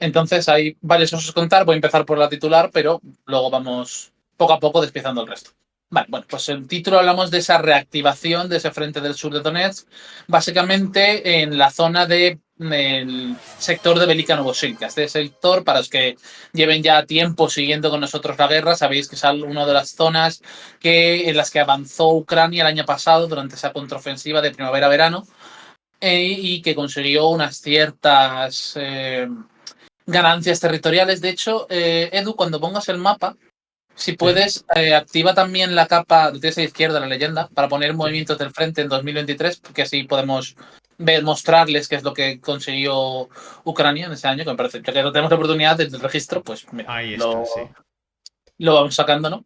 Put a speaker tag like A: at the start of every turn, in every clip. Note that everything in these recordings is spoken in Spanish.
A: Entonces hay varias cosas que contar. Voy a empezar por la titular, pero luego vamos poco a poco despiezando el resto. Vale, bueno, pues en el título hablamos de esa reactivación de ese frente del sur de Donetsk, básicamente en la zona del sector de Velika Novosilka. Este sector, para los que lleven ya tiempo siguiendo con nosotros la guerra, sabéis que es una de las zonas en las que avanzó Ucrania el año pasado durante esa contraofensiva de primavera-verano y que consiguió unas ciertas ganancias territoriales. De hecho, Edu, cuando pongas el mapa, si
B: Sí,
A: puedes, activa también la capa, lo tienes a la izquierda, la leyenda, para poner
B: sí.
A: movimientos del frente en 2023, porque así podemos mostrarles qué es lo que consiguió Ucrania en ese año, que me parece, ya que no tenemos la oportunidad del registro, pues mira,
B: Ahí está, sí.
A: lo vamos sacando, ¿no?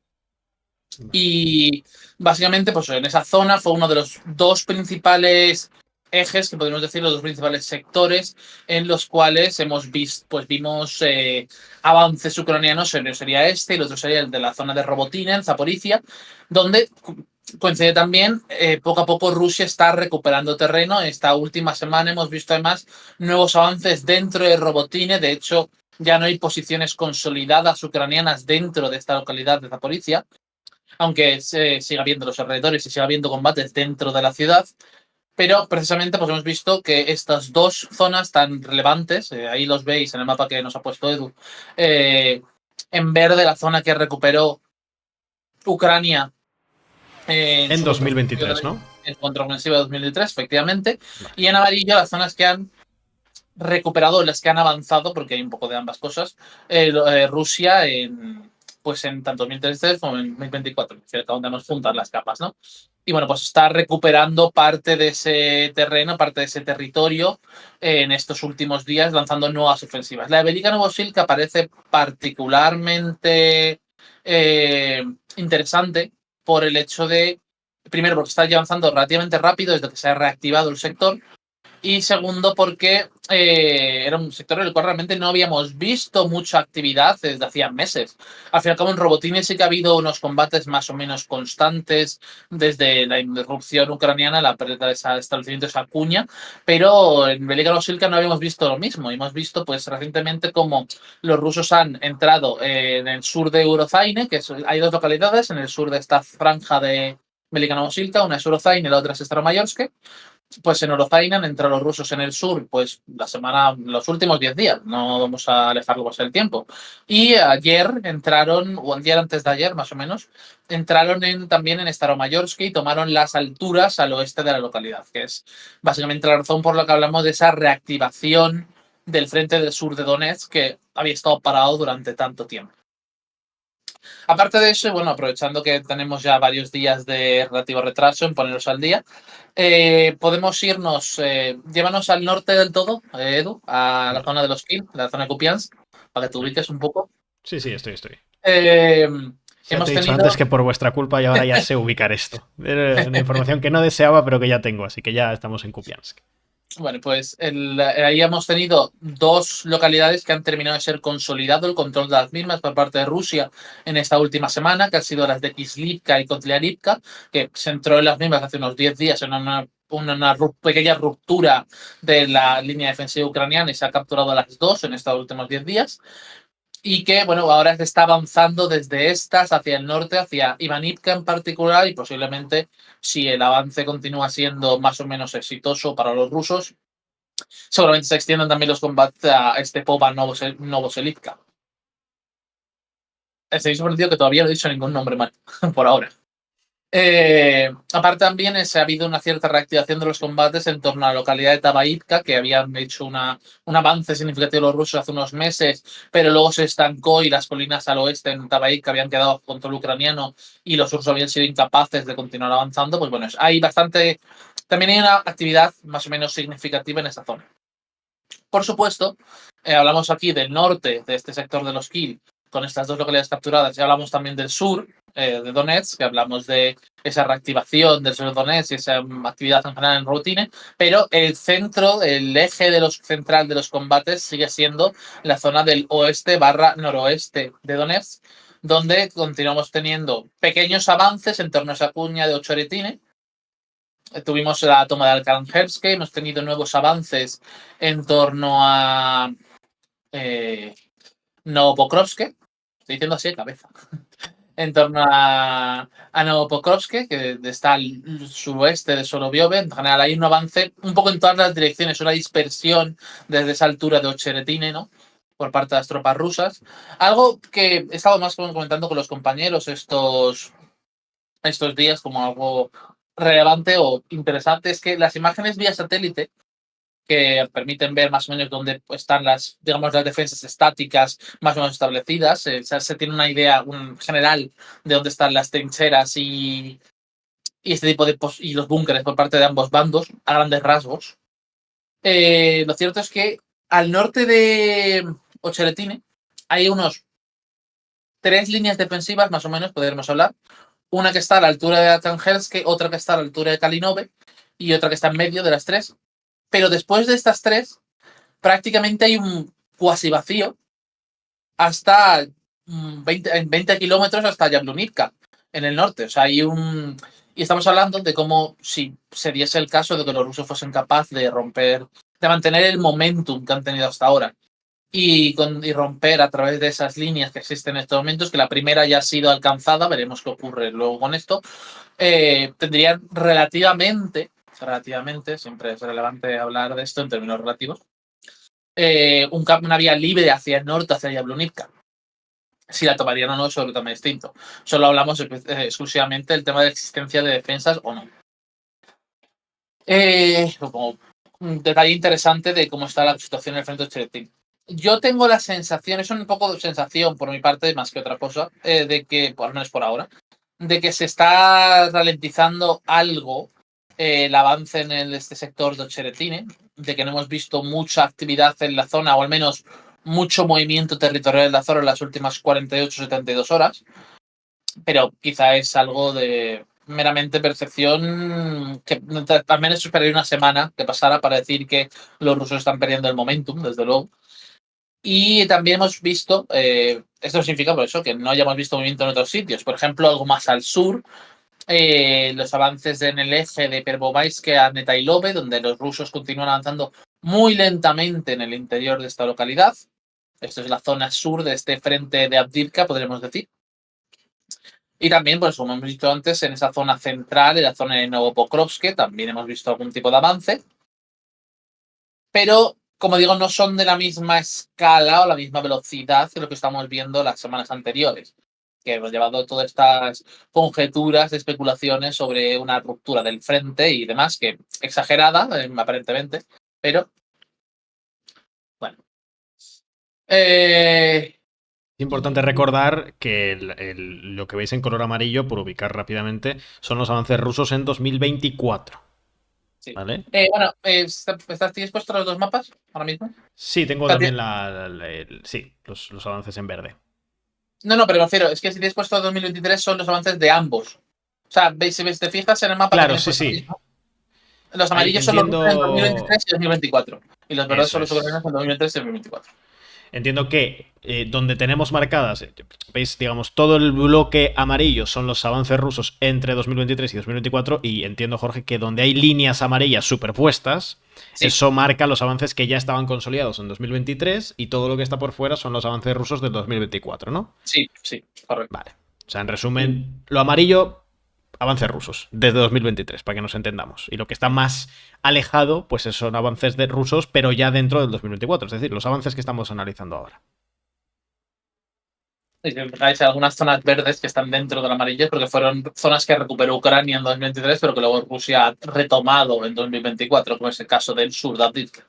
B: Vale.
A: Y básicamente, pues en esa zona fue uno de los dos principales ejes, que podemos decir, los dos principales sectores en los cuales hemos visto, pues vimos avances ucranianos. Sería este, y el otro sería el de la zona de Robotina, en Zaporizhia, donde coincide también, poco a poco Rusia está recuperando terreno. Esta última semana hemos visto además nuevos avances dentro de Robotine. De hecho, ya no hay posiciones consolidadas ucranianas dentro de esta localidad de Zaporizhia, aunque se siga viendo los alrededores y siga habiendo combates dentro de la ciudad. Pero precisamente pues hemos visto que estas dos zonas tan relevantes, ahí los veis en el mapa que nos ha puesto Edu, en verde la zona que recuperó Ucrania
B: En 2023, ¿no?
A: en su contraofensiva de 2003, efectivamente,
B: Vale.
A: y en amarillo las zonas que han recuperado, las que han avanzado, porque hay un poco de ambas cosas, Rusia pues en tanto 2033 como en 2024, donde nos juntan las capas, ¿no? Y bueno, pues está recuperando parte de ese terreno, parte de ese territorio en estos últimos días, lanzando nuevas ofensivas. La de Velika Novosilka parece particularmente interesante por el hecho de, primero, porque está ya avanzando relativamente rápido desde que se ha reactivado el sector, y segundo, porque era un sector en el cual realmente no habíamos visto mucha actividad desde hacía meses. Al fin y al cabo, en Robotines sí que ha habido unos combates más o menos constantes desde la irrupción ucraniana, la pérdida de ese establecimiento, esa cuña, pero en Velika Silka no habíamos visto lo mismo. Hemos visto pues recientemente cómo los rusos han entrado en el sur de Urozaine, hay dos localidades en el sur de esta franja de Velika Silka, una es Urozaine y la otra es Staromayorsk. Pues en Orozaina han entrado los rusos en el sur, pues los últimos 10 días, no vamos a alejarlo más el tiempo. Y ayer entraron, o ayer antes de ayer más o menos, entraron también en Staromayorsk y tomaron las alturas al oeste de la localidad, que es básicamente la razón por la que hablamos de esa reactivación del frente del sur de Donetsk, que había estado parado durante tanto tiempo. Aparte de eso, bueno, aprovechando que tenemos ya varios días de relativo retraso en ponernos al día, podemos irnos, llévanos al norte del todo, Edu, a la
B: Vale.
A: zona de los Kill, la zona de Kupiansk, para que te
B: Vale.
A: ubiques un poco.
B: Sí, sí, estoy.
A: Eh,
B: Ya te
A: hemos
B: he dicho antes
A: tenido,
B: que por vuestra culpa y ahora ya sé ubicar esto. Era una información que no deseaba, pero que ya tengo, así que ya estamos en Kupiansk.
A: bueno, pues ahí hemos tenido dos localidades que han terminado de ser consolidado el control de las mismas por parte de Rusia en esta última semana, que han sido las de Kislivka y Kotliarivka, que se entró en las mismas hace unos 10 días en una pequeña ruptura de la línea defensiva ucraniana, y se ha capturado a las dos en estos últimos 10 días. Y que, bueno, ahora se está avanzando desde estas hacia el norte, hacia Ivanivka en particular, y posiblemente, si el avance continúa siendo más o menos exitoso para los rusos, seguramente se extiendan también los combates a Stepova Novoselivka. Estoy sorprendido que todavía no he dicho ningún nombre mal, por ahora. Aparte también ha habido una cierta reactivación de los combates en torno a la localidad de Tabaivka, que habían hecho un avance significativo los rusos hace unos meses, pero luego se estancó y las colinas al oeste en Tabaivka habían quedado bajo control ucraniano y los rusos habían sido incapaces de continuar avanzando. Pues bueno, hay bastante, también hay una actividad más o menos significativa en esa zona. Por supuesto, hablamos aquí del norte, de este sector de los Kill, con estas dos localidades capturadas, y hablamos también del sur, de Donetsk, que hablamos de esa reactivación del sur de Donetsk y esa actividad en general en Routine, pero el centro, el eje central de los combates sigue siendo la zona del oeste barra noroeste de Donetsk, donde continuamos teniendo pequeños avances en torno a esa cuña de Ochoretine. Tuvimos la toma de Arkhangelsk, hemos tenido nuevos avances en torno a eh, Novopokrovsk, estoy diciendo así de cabeza, en torno a Novopokrovsk, que está al suroeste de Solovyov. En general hay un avance un poco en todas las direcciones, una dispersión desde esa altura de Ocheretine, ¿no? Por parte de las tropas rusas. Algo que he estado más comentando con los compañeros estos días como algo relevante o interesante es que las imágenes vía satélite que permiten ver más o menos dónde están las, digamos, las defensas estáticas más o menos establecidas. O sea, se tiene una idea general de dónde están las trincheras y este tipo de y los búnkeres por parte de ambos bandos, a grandes rasgos. Lo cierto es que al norte de Ocheretine hay unos 3 líneas defensivas, más o menos, podríamos hablar. Una que está a la altura de Archangelsk, otra que está a la altura de Kalinove y otra que está en medio de las 3. Pero después de estas 3, prácticamente hay un cuasi vacío hasta 20 kilómetros hasta Yablunivka, en el norte. O sea, hay un... Y estamos hablando de cómo, si se diese el caso de que los rusos fuesen capaces de romper, de mantener el momentum que han tenido hasta ahora y romper a través de esas líneas que existen en estos momentos, que la primera ya ha sido alcanzada, veremos qué ocurre luego con esto, tendrían relativamente, siempre es relevante hablar de esto en términos relativos, una vía libre hacia el norte, hacia Yablunivka. Si la tomarían o no es absolutamente distinto. Solo hablamos exclusivamente del tema de la existencia de defensas o no. Como un detalle interesante de cómo está la situación en el frente de Ocheretín. Yo tengo la sensación, es un poco de sensación por mi parte, más que otra cosa, de que, por lo menos por ahora, de que se está ralentizando algo el avance en este sector de Ocheretine, de que no hemos visto mucha actividad en la zona, o al menos mucho movimiento territorial en la zona en las últimas 48-72 horas, pero quizá es algo de meramente percepción, que al menos esperaría una semana que pasara para decir que los rusos están perdiendo el momentum, desde luego. Y también hemos visto, esto significa por eso que no hayamos visto movimiento en otros sitios, por ejemplo, algo más al sur, los avances en el eje de Pervovaisk a Netailove, donde los rusos continúan avanzando muy lentamente en el interior de esta localidad. Esto es la zona sur de este frente de Avdiivka, podríamos decir. Y también, pues como hemos visto antes, en esa zona central, en la zona de Novopokrovsk, también hemos visto algún tipo de avance. Pero, como digo, no son de la misma escala o la misma velocidad que lo que estamos viendo las semanas anteriores, que hemos llevado todas estas conjeturas, especulaciones sobre una ruptura del frente y demás, que exagerada, aparentemente, pero bueno.
B: Es importante recordar que lo que veis en color amarillo, por ubicar rápidamente, son los avances rusos en 2024.
A: Sí.
B: ¿Vale?
A: Bueno, ¿tienes puestos los 2 mapas ahora mismo?
B: Sí, tengo
A: Espérate.
B: también los avances en verde.
A: No, pero me refiero, es que si tienes puesto 2023 son los avances de ambos. O sea, si te fijas en el mapa que
B: Claro,
A: tienes
B: sí,
A: puesto
B: sí.
A: ahí, ¿no? Los
B: Ahí
A: amarillos son los rusos en
B: entiendo.
A: 2023 y 2024. Y los verdes
B: Eso
A: son los
B: es.
A: ucranianos en 2023 y 2024.
B: Entiendo que donde tenemos marcadas, veis, digamos, todo el bloque amarillo son los avances rusos entre 2023 y 2024, y entiendo, Jorge, que donde hay líneas amarillas superpuestas,
A: Sí,
B: eso marca los avances que ya estaban consolidados en 2023 y todo lo que está por fuera son los avances rusos del 2024, ¿no?
A: sí, correcto.
B: Vale. O sea, en resumen, lo amarillo, avances rusos desde 2023, para que nos entendamos. Y lo que está más alejado, pues son avances de rusos, pero ya dentro del 2024, es decir, los avances que estamos analizando ahora.
A: Y si fijáis, hay algunas zonas verdes que están dentro del amarillo porque fueron zonas que recuperó Ucrania en 2023, pero que luego Rusia ha retomado en 2024, como es el caso del sur de Avdiivka.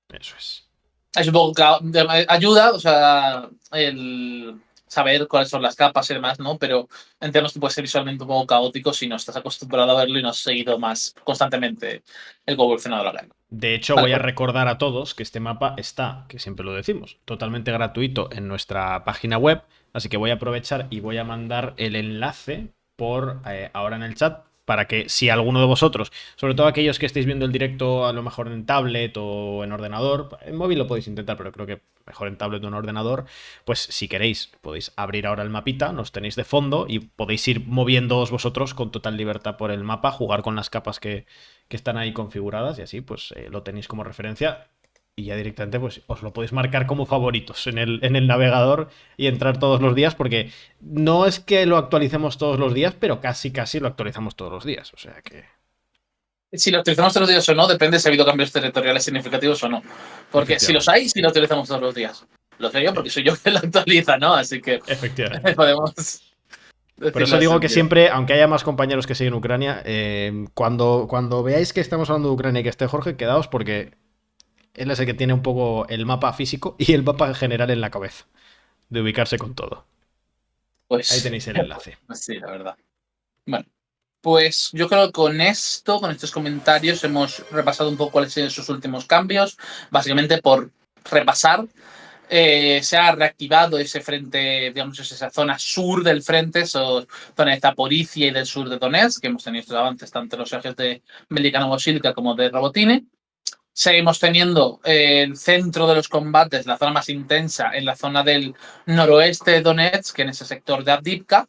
B: Eso es.
A: Es un poco ayuda, o sea, el saber cuáles son las capas y demás, ¿no? Pero entendemos que puede ser visualmente un poco caótico si no estás acostumbrado a verlo y no has seguido más constantemente el cómo evolucionado la guerra.
B: De hecho,
A: Vale,
B: voy a
A: pues
B: recordar a todos que este mapa está, que siempre lo decimos, totalmente gratuito en nuestra página web. Así que voy a aprovechar y voy a mandar el enlace por ahora en el chat para que si alguno de vosotros, sobre todo aquellos que estéis viendo el directo a lo mejor en tablet o en ordenador, en móvil lo podéis intentar, pero creo que mejor en tablet o en ordenador, pues si queréis podéis abrir ahora el mapita, nos tenéis de fondo y podéis ir moviéndoos vosotros con total libertad por el mapa, jugar con las capas que están ahí configuradas y así pues lo tenéis como referencia. y ya directamente pues os lo podéis marcar como favoritos en el navegador y entrar todos los días, porque no es que lo actualicemos todos los días, pero casi lo actualizamos todos los días. O sea que,
A: Si lo utilizamos todos los días o no, depende si ha habido cambios territoriales significativos o no. Porque si los
B: efectivamente.
A: hay, sí lo utilizamos todos los días. Lo sé yo porque soy yo que lo actualiza, ¿no? Así que
B: Efectivamente.
A: podemos
B: Por
A: decirlo
B: eso
A: en ese
B: digo que
A: sentido.
B: siempre, aunque haya más compañeros que siguen Ucrania, cuando veáis que estamos hablando de Ucrania y que esté Jorge, quedaos porque él es el que tiene un poco el mapa físico y el mapa general en la cabeza, de ubicarse con todo. Ahí
A: Pues,
B: tenéis el enlace.
A: pues sí, la verdad. Bueno, pues yo creo que con esto, con estos comentarios, hemos repasado un poco cuáles son sus últimos cambios. Básicamente por repasar, se ha reactivado ese frente, digamos, esa zona sur del frente, esa zona de Zaporizhia y del sur de Donetsk, que hemos tenido estos avances tanto en los ejes de Velika-Novosilka como de Robotine. Seguimos teniendo el centro de los combates, la zona más intensa, en la zona del noroeste de Donetsk, en ese sector de Avdiivka.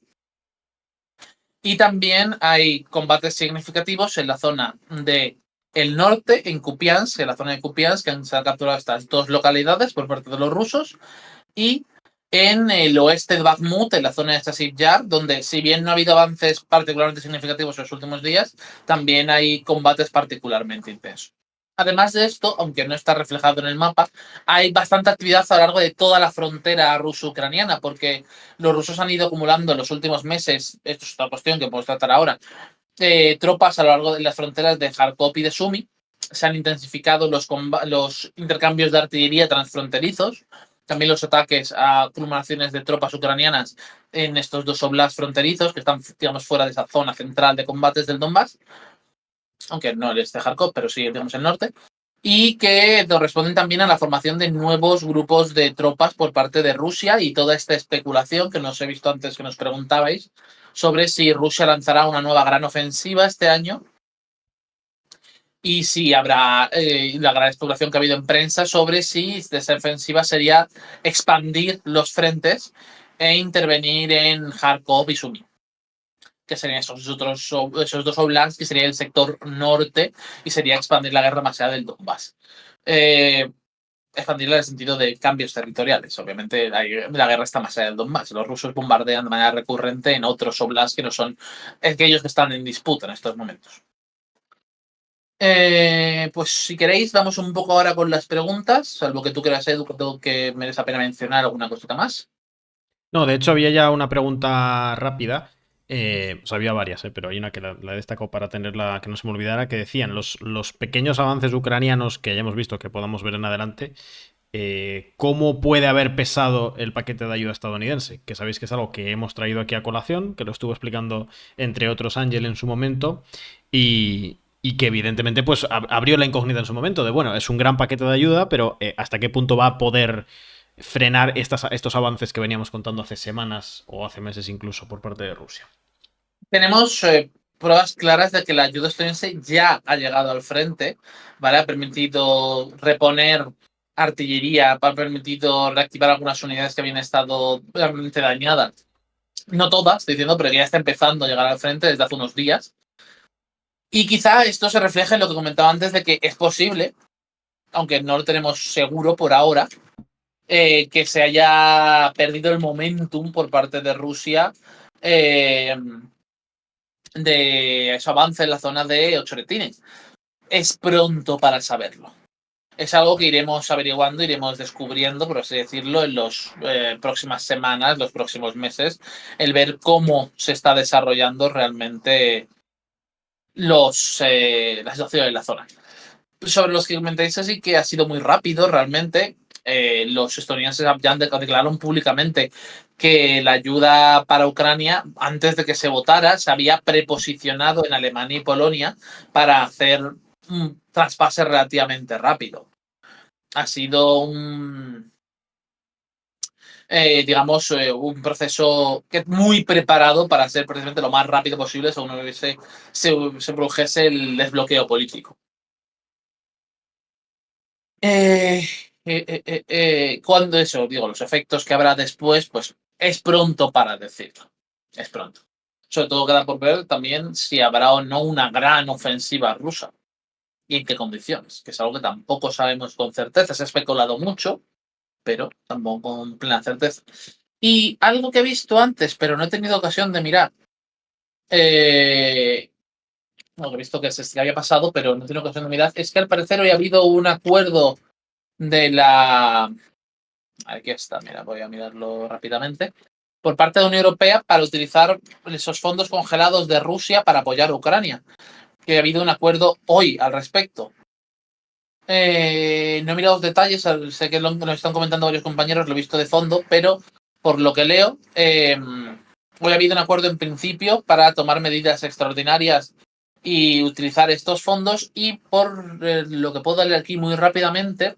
A: Y también hay combates significativos en la zona de el norte, en Kupiansk, en la zona de Kupiansk, que se han capturado estas dos localidades por parte de los rusos, y en el oeste de Bakhmut, en la zona de Chasiv Yar, donde si bien no ha habido avances particularmente significativos en los últimos días, también hay combates particularmente intensos. Además de esto, aunque no está reflejado en el mapa, hay bastante actividad a lo largo de toda la frontera ruso-ucraniana, porque los rusos han ido acumulando en los últimos meses, esto es otra cuestión que podemos tratar ahora, tropas a lo largo de las fronteras de Kharkov y de Sumy. Se han intensificado los intercambios de artillería transfronterizos, también los ataques a acumulaciones de tropas ucranianas en estos dos oblasts fronterizos que están, digamos, fuera de esa zona central de combates del Donbass, aunque no el este Kharkov, pero sí, digamos, el norte, y que corresponden también a la formación de nuevos grupos de tropas por parte de Rusia y toda esta especulación que nos he visto antes que nos preguntabais sobre si Rusia lanzará una nueva gran ofensiva este año y si habrá la gran especulación que ha habido en prensa sobre si esa ofensiva sería expandir los frentes e intervenir en Kharkov y Sumy, que serían esos dos oblasts, que sería el sector norte y sería expandir la guerra más allá del Donbass. Expandirla en el sentido de cambios territoriales. Obviamente la guerra está más allá del Donbass. Los rusos bombardean de manera recurrente en otros oblasts que no son aquellos que están en disputa en estos momentos. Pues si queréis, vamos un poco ahora con las preguntas, salvo que tú creas, Edu, que merece la pena mencionar alguna cosita más.
B: No, de hecho había ya una pregunta rápida. O sea, había varias, pero hay una que la he destacado para tenerla, que no se me olvidara, que decían los pequeños avances ucranianos que hayamos visto, que podamos ver en adelante, cómo puede haber pesado el paquete de ayuda estadounidense, que sabéis que es algo que hemos traído aquí a colación, que lo estuvo explicando entre otros Ángel en su momento, y que evidentemente pues abrió la incógnita en su momento de, bueno, es un gran paquete de ayuda, pero ¿hasta qué punto va a poder frenar estos avances que veníamos contando hace semanas o hace meses incluso por parte de Rusia?
A: Tenemos pruebas claras de que la ayuda estadounidense ya ha llegado al frente, ¿vale? Ha permitido reponer artillería, ha permitido reactivar algunas unidades que habían estado realmente dañadas. No todas, estoy diciendo, pero que ya está empezando a llegar al frente desde hace unos días. Y quizá esto se refleje en lo que comentaba antes de que es posible, aunque no lo tenemos seguro por ahora, que se haya perdido el momentum por parte de Rusia eh, de ese avance en la zona de Ochoretine. Es pronto para saberlo. Es algo que iremos averiguando, iremos descubriendo, por así decirlo, en las próximas semanas, los próximos meses, el ver cómo se está desarrollando realmente la situación en la zona. Sobre los que comentáis, así que ha sido muy rápido realmente. Los estadounidenses ya declararon públicamente que la ayuda para Ucrania, antes de que se votara, se había preposicionado en Alemania y Polonia para hacer un traspase relativamente rápido. Ha sido digamos, un proceso que muy preparado para ser precisamente lo más rápido posible según se produjese el desbloqueo político. Cuando eso, digo, los efectos que habrá después, pues es pronto para decirlo. Es pronto. Sobre todo queda por ver también si habrá o no una gran ofensiva rusa. y en qué condiciones, que es algo que tampoco sabemos con certeza. Se ha especulado mucho, pero tampoco con plena certeza. Y algo que he visto antes, pero no he tenido ocasión de mirar, bueno, que he visto que había pasado, pero no he tenido ocasión de mirar, es que al parecer hoy ha habido un acuerdo de la... Aquí está, mira, voy a mirarlo rápidamente. Por parte de la Unión Europea para utilizar esos fondos congelados de Rusia para apoyar a Ucrania. Que ha habido un acuerdo hoy al respecto. No he mirado los detalles, sé que lo están comentando varios compañeros, lo he visto de fondo, pero por lo que leo, hoy ha habido un acuerdo en principio para tomar medidas extraordinarias y utilizar estos fondos, y por lo que puedo leer aquí muy rápidamente,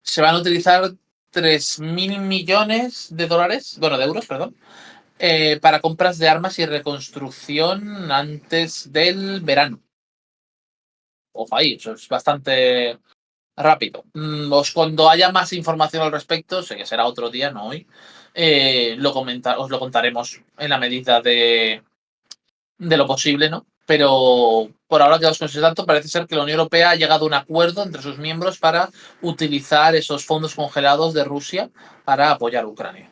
A: se van a utilizar 3.000 millones de dólares, bueno, de euros, perdón, para compras de armas y reconstrucción antes del verano. Ojo ahí, eso es bastante rápido. Cuando haya más información al respecto, sé que será otro día, no hoy, os lo contaremos en la medida de lo posible, ¿no? Pero por ahora quedaos con ese dato. Parece ser que la Unión Europea ha llegado a un acuerdo entre sus miembros para utilizar esos fondos congelados de Rusia para apoyar a Ucrania.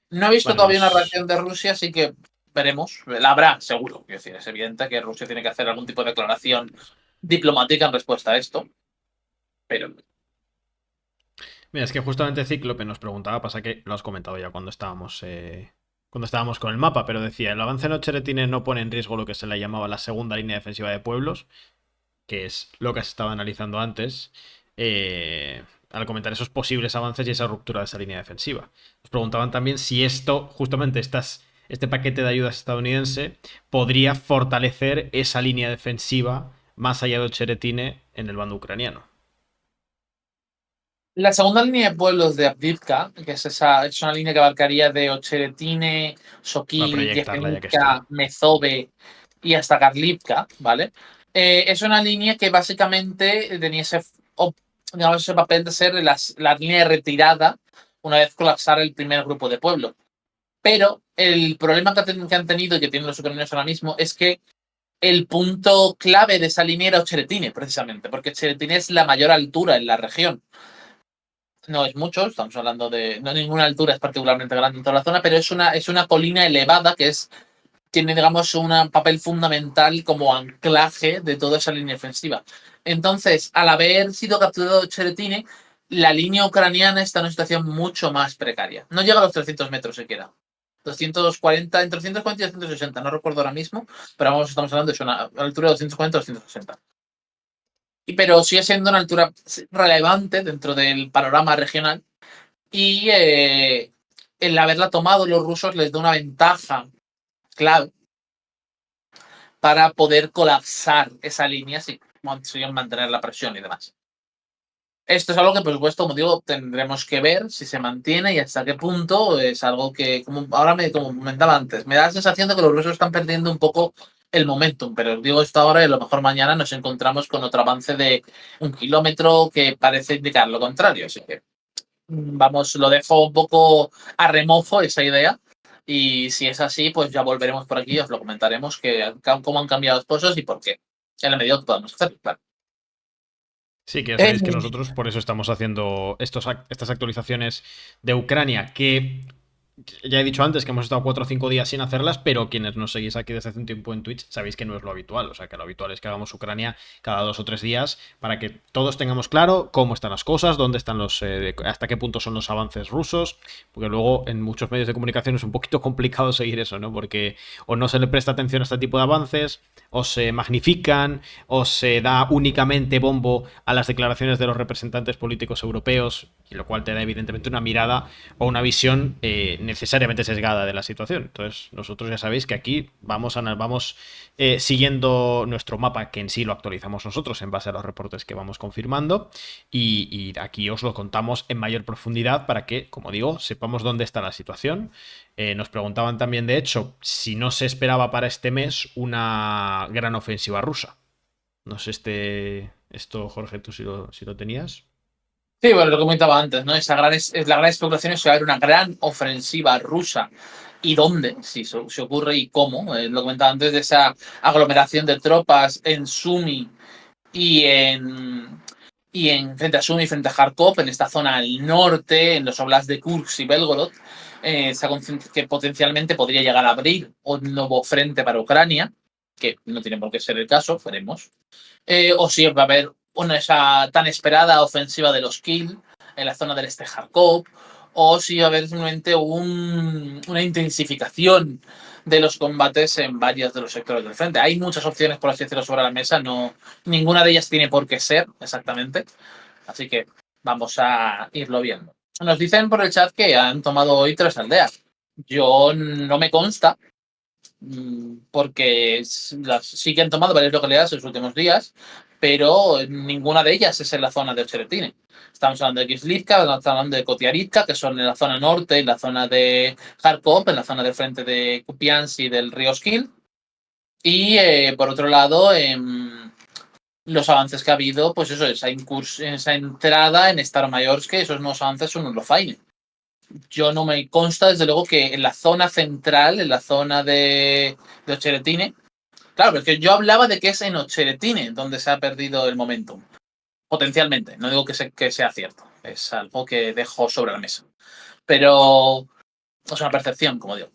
A: No he visto
B: Bueno,
A: todavía una reacción de Rusia, así que veremos. La habrá, seguro. Quiero decir, es evidente que Rusia tiene que hacer algún tipo de declaración diplomática en respuesta a esto. Pero
B: mira, es que justamente Cíclope nos preguntaba, pasa que lo has comentado ya cuando estábamos con el mapa, pero decía, el avance en Ocheretine no pone en riesgo lo que se le llamaba la segunda línea defensiva de pueblos, que es lo que se estaba analizando antes, al comentar esos posibles avances y esa ruptura de esa línea defensiva. Nos preguntaban también si esto, justamente este paquete de ayudas estadounidense, podría fortalecer esa línea defensiva más allá de Ocheretine en el bando ucraniano.
A: la segunda línea de pueblos de Avdiivka, que es una línea que abarcaría de Ocheretine,
B: Voy a
A: Sokil,
B: proyectarla ya que estoy.
A: Yefimivka, Mezove y hasta Karlivka, ¿vale? Es una línea que básicamente tenía digamos, ese papel de ser la línea de retirada una vez colapsara el primer grupo de pueblo. Pero el problema que han tenido y que tienen los ucranianos ahora mismo es que el punto clave de esa línea era Ocheretine, precisamente, porque Ocheretine es la mayor altura en la región. No es mucho, estamos hablando de. No ninguna altura es particularmente grande en toda la zona, pero es una colina elevada que tiene, digamos, un papel fundamental como anclaje de toda esa línea defensiva. Entonces, al haber sido capturado Cheretine, la línea ucraniana está en una situación mucho más precaria. No llega a los 300 metros siquiera. 240, entre 240 y 260, no recuerdo ahora mismo, pero vamos, estamos hablando de una altura de 240 a 260. Pero sigue siendo una altura relevante dentro del panorama regional, y el haberla tomado los rusos les da una ventaja clave para poder colapsar esa línea si consiguen mantener la presión y demás. Esto es algo que, por supuesto, como digo, tendremos que ver si se mantiene y hasta qué punto. Es algo que, como comentaba antes, me da la sensación de que los rusos están perdiendo un poco el momentum, pero digo esto ahora y a lo mejor mañana nos encontramos con otro avance de 1 kilómetro que parece indicar lo contrario. Así que vamos, lo dejo un poco a remojo esa idea. Y si es así, pues ya volveremos por aquí y os lo comentaremos cómo han cambiado las cosas y por qué. En la medida que podamos hacerlo, claro.
B: Sí, que ya
A: Eh,
B: sabéis que nosotros por eso estamos haciendo estas actualizaciones de Ucrania, que ya he dicho antes que hemos estado 4 o 5 días sin hacerlas, pero quienes nos seguís aquí desde hace un tiempo en Twitch sabéis que no es lo habitual. O sea, que lo habitual es que hagamos Ucrania cada 2 o 3 días para que todos tengamos claro cómo están las cosas, dónde están hasta qué punto son los avances rusos, porque luego en muchos medios de comunicación es un poquito complicado seguir eso, ¿no? Porque o no se le presta atención a este tipo de avances, o se magnifican, o se da únicamente bombo a las declaraciones de los representantes políticos europeos, y lo cual te da evidentemente una mirada o una visión necesariamente sesgada de la situación. Entonces, nosotros ya sabéis que aquí vamos siguiendo nuestro mapa, que en sí lo actualizamos nosotros en base a los reportes que vamos confirmando, y aquí os lo contamos en mayor profundidad para que, como digo, sepamos dónde está la situación. Nos preguntaban también, de hecho, si no se esperaba para este mes una gran ofensiva rusa. No sé esto, Jorge, tú si lo tenías.
A: sí, bueno, lo que comentaba antes, ¿no? Es la gran especulación es que va a haber una gran ofensiva rusa y dónde, si se ocurre y cómo. Lo comentaba antes de esa aglomeración de tropas en Sumy y en frente a Sumy, frente a Kharkov, en esta zona al norte, en los oblasts de Kursk y Belgorod, que potencialmente podría llegar a abrir un nuevo frente para Ucrania, que no tiene por qué ser el caso, veremos. O si va a haber esa tan esperada ofensiva de los Kill en la zona del este de Kharkov, o si va a haber simplemente una intensificación de los combates en varios de los sectores del frente. Hay muchas opciones, por así decirlo, sobre la mesa. No, ninguna de ellas tiene por qué ser exactamente. Así que vamos a irlo viendo. Nos dicen por el chat que han tomado hoy 3 aldeas. Yo no me consta, porque sí que han tomado varias localidades en los últimos días, pero ninguna de ellas es en la zona de Ocheretine. Estamos hablando de Kislivka, estamos hablando de Kotiaritka, que son en la zona norte, en la zona de Kharkov, en la zona del frente de Kupiansk y del río Skil. Y por otro lado, los avances que ha habido, pues eso, esa entrada en Starmayorsk, esos nuevos avances son un Lofaine. Yo no me consta, desde luego, que en la zona central, en la zona de Ocheretine, claro, pero es que yo hablaba de que es en Ocheretine donde se ha perdido el momentum. Potencialmente, no digo que sea cierto, es algo que dejo sobre la mesa. Pero es una percepción, como digo.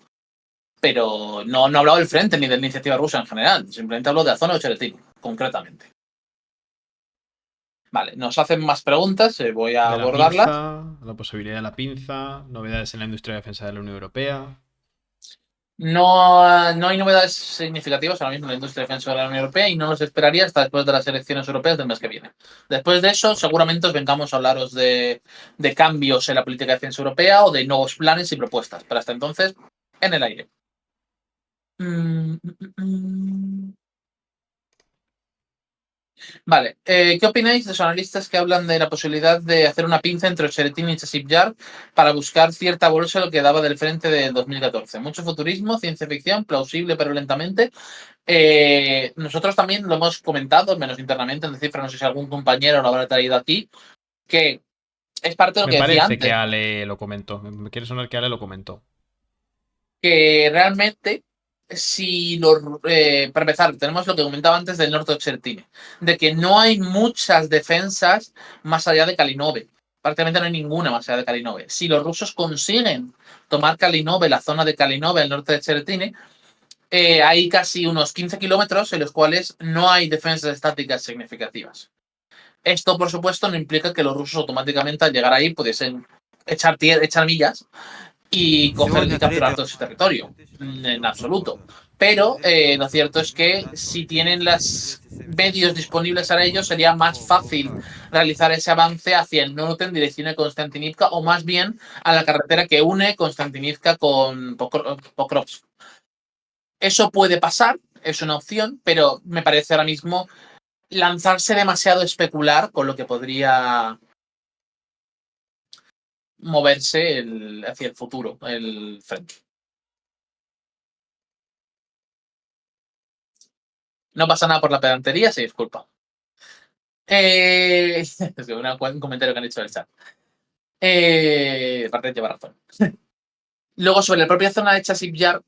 A: Pero no he hablado del frente ni de la iniciativa rusa en general, simplemente hablo de la zona de Ocheretine, concretamente. Vale, nos hacen más preguntas, voy a
B: De la
A: abordarlas.
B: pinza, la posibilidad de la pinza, novedades en la industria de defensa de la Unión Europea.
A: No hay novedades significativas ahora mismo en la industria de defensa de la Unión Europea y no los esperaría hasta después de las elecciones europeas del mes que viene. Después de eso, seguramente os vengamos a hablaros de cambios en la política de defensa europea o de nuevos planes y propuestas. Pero hasta entonces, en el aire. Vale, ¿qué opináis de los analistas que hablan de la posibilidad de hacer una pinza entre Ocheretine y Chasiv para buscar cierta bolsa lo que daba del frente del 2014? Mucho futurismo, ciencia ficción, plausible pero lentamente. Nosotros también lo hemos comentado, menos internamente en Cifra, no sé si algún compañero lo habrá traído aquí, que es parte de lo
B: Me
A: que decía
B: parece que
A: antes,
B: Ale lo comentó. Me quiere sonar que Ale lo comentó.
A: que realmente, si para empezar, tenemos lo que comentaba antes del norte de Ocheretine, de que no hay muchas defensas más allá de Kalinove. Prácticamente no hay ninguna más allá de Kalinove. Si los rusos consiguen tomar Kalinove, la zona de Kalinove al norte de Ocheretine, hay casi unos 15 kilómetros en los cuales no hay defensas estáticas significativas. Esto, por supuesto, no implica que los rusos automáticamente al llegar ahí pudiesen echar millas y coger y capturar todo ese territorio. En absoluto. Pero lo cierto es que si tienen los medios disponibles a ellos, sería más fácil realizar ese avance hacia el norte en dirección a Konstantinivka o más bien a la carretera que une Konstantinivka con Pokrovsk. Eso puede pasar, es una opción, pero me parece ahora mismo lanzarse demasiado a especular con lo que podría moverse hacia el futuro, el frente. No pasa nada por la pedantería, se disculpa. Es un comentario que han hecho en el chat. Aparte lleva razón. Luego, sobre la propia zona de Chasiv Yar,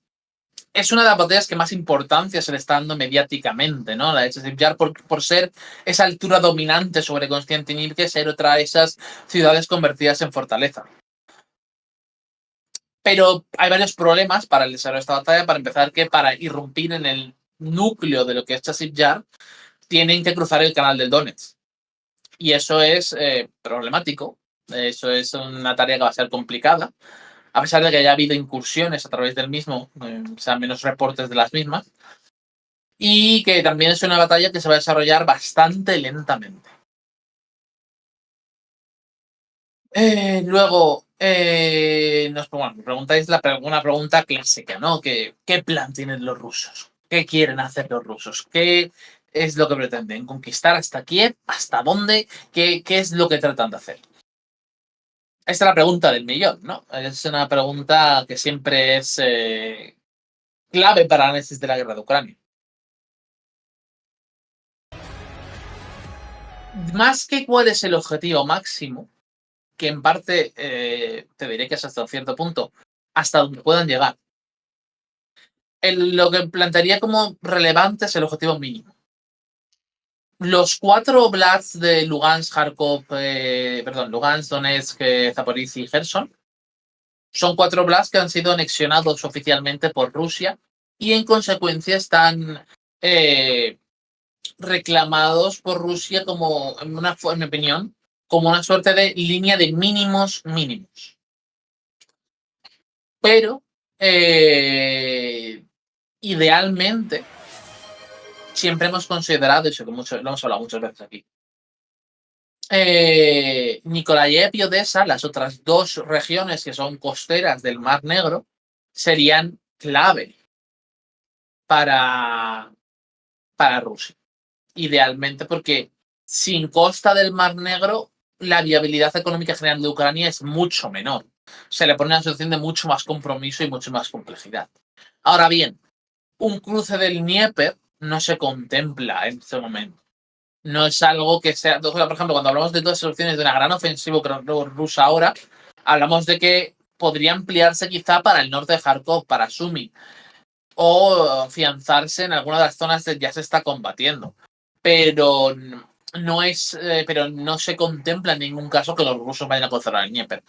A: es una de las batallas que más importancia se le está dando mediáticamente, ¿no? La de Chasiv Yar por ser esa altura dominante sobre Konstantinivka, ser otra de esas ciudades convertidas en fortaleza. Pero hay varios problemas para el desarrollo de esta batalla. Para empezar, que para irrumpir en el núcleo de lo que es Chasiv Yar, tienen que cruzar el canal del Donetsk. Y eso es problemático. Eso es una tarea que va a ser complicada. A pesar de que haya habido incursiones a través del mismo, sean menos reportes de las mismas. Y que también es una batalla que se va a desarrollar bastante lentamente. Luego, me preguntáis una pregunta clásica, ¿no? ¿Qué plan tienen los rusos? ¿Qué quieren hacer los rusos? ¿Qué es lo que pretenden? ¿Conquistar hasta Kiev? ¿Hasta dónde? ¿Qué es lo que tratan de hacer? Esta es la pregunta del millón, ¿no? Es una pregunta que siempre es clave para el análisis de la guerra de Ucrania. Más que cuál es el objetivo máximo, que en parte te diré que es hasta un cierto punto, hasta donde puedan llegar. Lo que plantearía como relevante es el objetivo mínimo. Los 4 oblasts de Lugansk, Kharkov, Lugansk, Donetsk, Zaporizhia y Gerson son 4 oblasts que han sido anexionados oficialmente por Rusia y en consecuencia están reclamados por Rusia como, en mi opinión, como una suerte de línea de mínimos mínimos. Pero idealmente siempre hemos considerado, y eso que lo hemos hablado muchas veces aquí, Nikolaev y Odessa, las otras 2 regiones que son costeras del Mar Negro, serían clave para Rusia. Idealmente, porque sin costa del Mar Negro, la viabilidad económica general de Ucrania es mucho menor. Se le pone una situación de mucho más compromiso y mucho más complejidad. Ahora bien, un cruce del Dnieper no se contempla en este momento. No es algo que sea. Por ejemplo, cuando hablamos de todas las opciones de una gran ofensiva rusa ahora, hablamos de que podría ampliarse quizá para el norte de Kharkov, para Sumy, o afianzarse en alguna de las zonas que ya se está combatiendo. Pero no se contempla en ningún caso que los rusos vayan a controlar el Dnieper.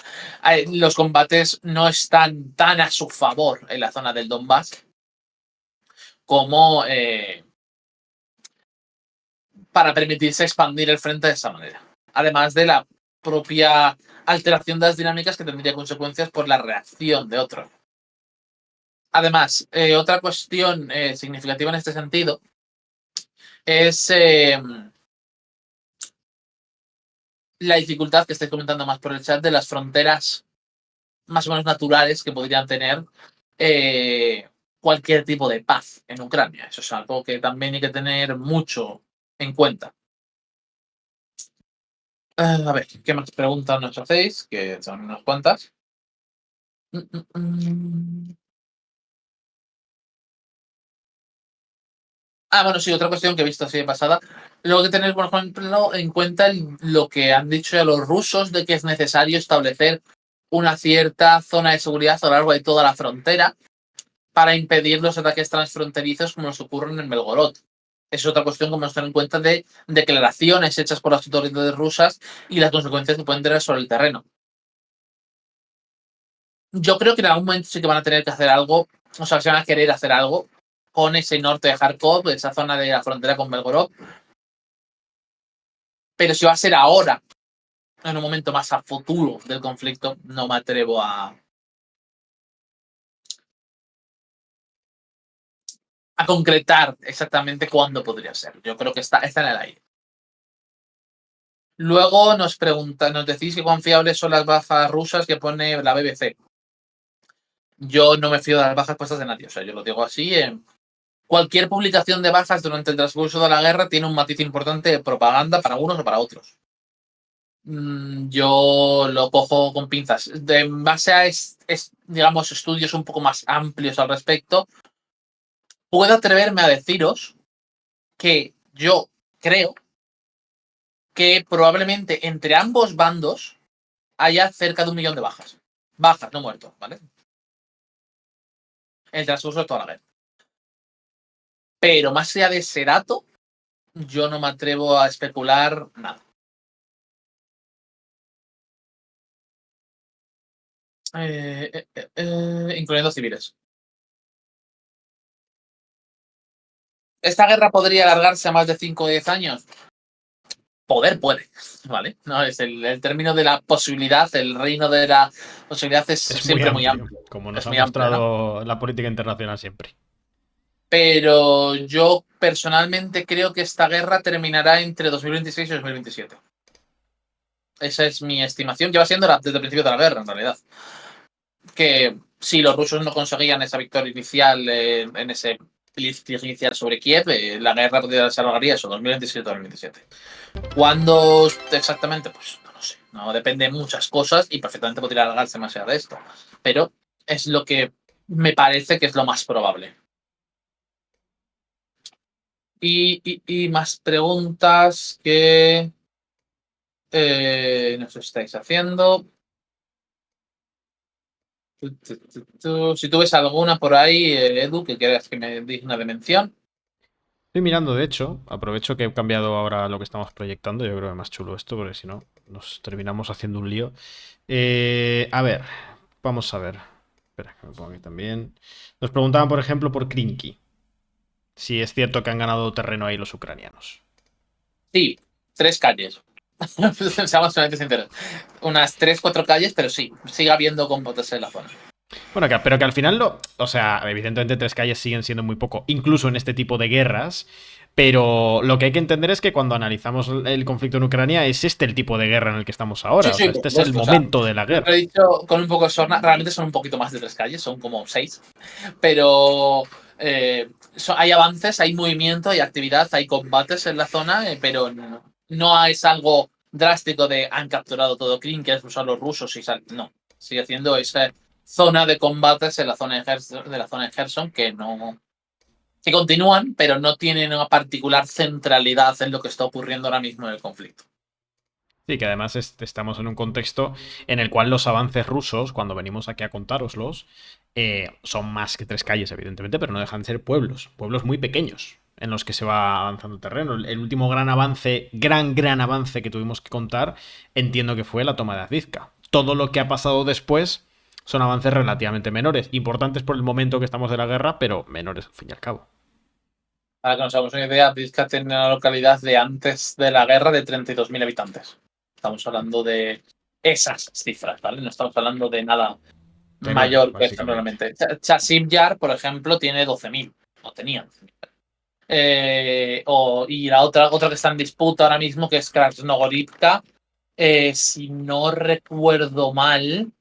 A: Los combates no están tan a su favor en la zona del Donbass como para permitirse expandir el frente de esa manera. Además de la propia alteración de las dinámicas que tendría consecuencias por la reacción de otros. Además, otra cuestión significativa en este sentido es la dificultad que estáis comentando más por el chat de las fronteras más o menos naturales que podrían tener cualquier tipo de paz en Ucrania. Eso es algo que también hay que tener mucho en cuenta. A ver, ¿qué más preguntas nos hacéis? Que son unas cuantas. Bueno, sí, otra cuestión que he visto así de pasada. Luego hay que tener, por ejemplo, en cuenta lo que han dicho ya los rusos de que es necesario establecer una cierta zona de seguridad a lo largo de toda la frontera para impedir los ataques transfronterizos como los ocurren en Belgorod. Es otra cuestión que hemos tener en cuenta de declaraciones hechas por las autoridades rusas y las consecuencias que pueden tener sobre el terreno. Yo creo que en algún momento sí que van a tener que hacer algo, o sea, se van a querer hacer algo con ese norte de Kharkov, esa zona de la frontera con Belgorod. Pero si va a ser ahora, en un momento más a futuro del conflicto, no me atrevo a concretar exactamente cuándo podría ser. Yo creo que está en el aire. Luego nos decís que cuán fiables son las bajas rusas que pone la BBC. Yo no me fío de las bajas puestas de nadie. O sea, yo lo digo así. Cualquier publicación de bajas durante el transcurso de la guerra tiene un matiz importante de propaganda para unos o para otros. Yo lo cojo con pinzas. De base a, digamos, estudios un poco más amplios al respecto, puedo atreverme a deciros que yo creo que probablemente entre ambos bandos haya cerca de 1 millón de bajas. Bajas, no muertos, ¿vale? En el transcurso de toda la guerra. Pero más allá de ese dato, yo no me atrevo a especular nada. Incluyendo civiles. ¿Esta guerra podría alargarse a más de 5 o 10 años? Poder puede, ¿vale? No, es el término de la posibilidad, el reino de la posibilidad es siempre muy amplio.
B: Como nos
A: Es
B: ha
A: muy amplio, ¿no?
B: mostrado la política internacional siempre.
A: Pero yo personalmente creo que esta guerra terminará entre 2026 y 2027. Esa es mi estimación. Lleva siendo desde el principio de la guerra, en realidad. Que si los rusos no conseguían esa victoria inicial en ese blitzkrieg inicial sobre Kiev, la guerra se alargaría eso, 2027-2027. ¿Cuándo exactamente? Pues no lo sé. No depende de muchas cosas y perfectamente podría alargarse más allá de esto. Pero es lo que me parece que es lo más probable. Y más preguntas que nos estáis haciendo. Si tú ves alguna por ahí, Edu, que quieras que me digna de mención.
B: Estoy mirando, de hecho, aprovecho que he cambiado ahora lo que estamos proyectando. Yo creo que es más chulo esto, porque si no, nos terminamos haciendo un lío. A ver, vamos a ver. Espera, que me pongo aquí también. Nos preguntaban, por ejemplo, por Krinky. Si es cierto que han ganado terreno ahí los ucranianos.
A: Sí, 3 calles. Seamos solamente sinceros. Unas 3, 4 calles, pero sí, sigue habiendo combates en la zona.
B: Bueno, pero que al final o sea, evidentemente 3 calles siguen siendo muy poco, incluso en este tipo de guerras. Pero lo que hay que entender es que cuando analizamos el conflicto en Ucrania es este el tipo de guerra en el que estamos ahora.
A: Sí,
B: O sea,
A: sí, por
B: este es el
A: supuesto. O sea,
B: momento de la
A: lo que
B: guerra.
A: he dicho con un poco de sorna, realmente son un poquito más de 3 calles, son como 6. Pero hay avances, hay movimiento, hay actividad, hay combates en la zona, pero no es algo drástico de han capturado todo Krim, que es usar los rusos y no. Sigue siendo esa zona de combates en la zona de Gerson que no. Que continúan, pero no tienen una particular centralidad en lo que está ocurriendo ahora mismo en el conflicto.
B: Sí, que además estamos en un contexto en el cual los avances rusos, cuando venimos aquí a contároslos, son más que 3 calles, evidentemente, pero no dejan de ser pueblos, pueblos muy pequeños en los que se va avanzando el terreno. El último gran avance, gran avance que tuvimos que contar, entiendo que fue la toma de Azvizka. Todo lo que ha pasado después son avances relativamente menores, importantes por el momento que estamos de la guerra, pero menores al fin y al cabo.
A: Para que nos hagamos una idea, Vizca tiene una localidad de antes de la guerra de 32.000 habitantes. Estamos hablando de esas cifras, ¿vale? No estamos hablando de nada
B: Cenone,
A: mayor que esto
B: básicamente.
A: normalmente. Chasim Yar, por ejemplo, tiene 12.000, o tenía 12.000. Y la otra que está en disputa ahora mismo, que es Krasnogorivka, si no recuerdo mal,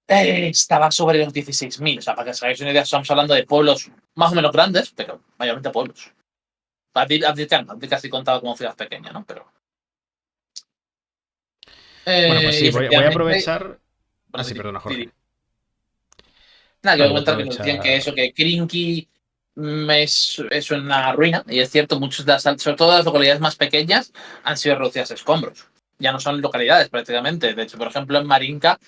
A: estaba sobre los 16.000. O sea, para que os hagáis una idea, estamos hablando de pueblos más o menos grandes, pero mayormente pueblos. Abdikan casi contaba como ciudad pequeña, ¿no? Pero.
B: Bueno, pues
A: Y
B: sí, voy a
A: efectivamente.
B: aprovechar. Ah,
A: Bueno,
B: sí, perdona, Jorge.
A: nada,
B: No,
A: quiero
B: que voy a
A: comentar que nos decían que eso,
B: aprovechar.
A: que Krinky es una ruina, y es cierto, muchas de sobre todo las localidades más pequeñas, han sido reducidas a escombros. Ya no son localidades prácticamente. De hecho, por ejemplo, en Marinka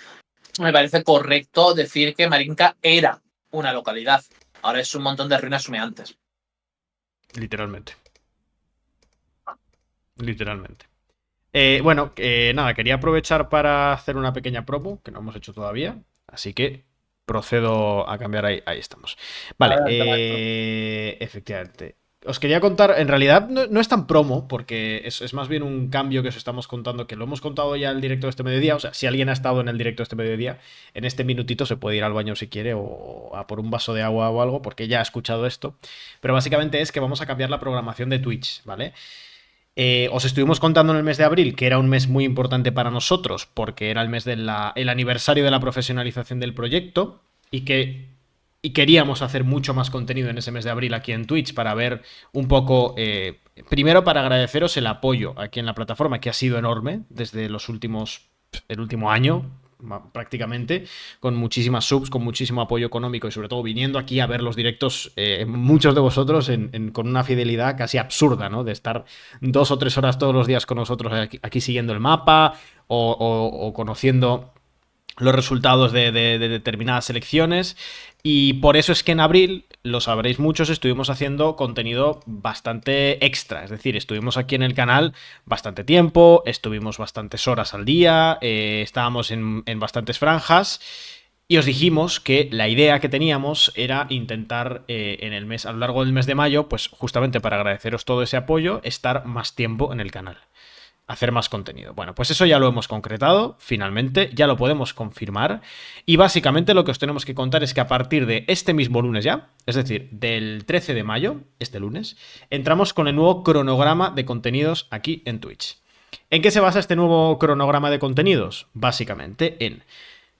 A: me parece correcto decir que Marinka era una localidad. Ahora es un montón de ruinas humeantes.
B: Literalmente. Literalmente. Bueno, nada, quería aprovechar para hacer una pequeña promo, que no hemos hecho todavía, así que procedo a cambiar ahí. Ahí estamos. Vale,
A: Adelante, maestro.
B: efectivamente. Os quería contar, en realidad no es tan promo, porque es más bien un cambio que os estamos contando, que lo hemos contado ya en el directo de este mediodía. O sea, si alguien ha estado en el directo de este mediodía, en este minutito se puede ir al baño si quiere o a por un vaso de agua o algo, porque ya ha escuchado esto. Pero básicamente es que vamos a cambiar la programación de Twitch, ¿vale? Os estuvimos contando en el mes de abril que era un mes muy importante para nosotros porque era el mes del el aniversario de la profesionalización del proyecto y queríamos hacer mucho más contenido en ese mes de abril aquí en Twitch para ver un poco, primero para agradeceros el apoyo aquí en la plataforma que ha sido enorme desde el último año prácticamente, con muchísimas subs, con muchísimo apoyo económico y sobre todo viniendo aquí a ver los directos, muchos de vosotros con una fidelidad casi absurda, ¿no? De estar 2 o 3 horas todos los días con nosotros aquí siguiendo el mapa o conociendo los resultados de determinadas selecciones. Y por eso es que en abril, lo sabréis muchos, estuvimos haciendo contenido bastante extra. Es decir, estuvimos aquí en el canal bastante tiempo, estuvimos bastantes horas al día, estábamos en bastantes franjas. Y os dijimos que la idea que teníamos era intentar en el mes, a lo largo del mes de mayo, pues justamente para agradeceros todo ese apoyo, estar más tiempo en el canal, hacer más contenido. Bueno, pues eso ya lo hemos concretado, finalmente, ya lo podemos confirmar. Y básicamente lo que os tenemos que contar es que a partir de este mismo lunes ya, es decir, del 13 de mayo, este lunes, entramos con el nuevo cronograma de contenidos aquí en Twitch. ¿En qué se basa este nuevo cronograma de contenidos? Básicamente en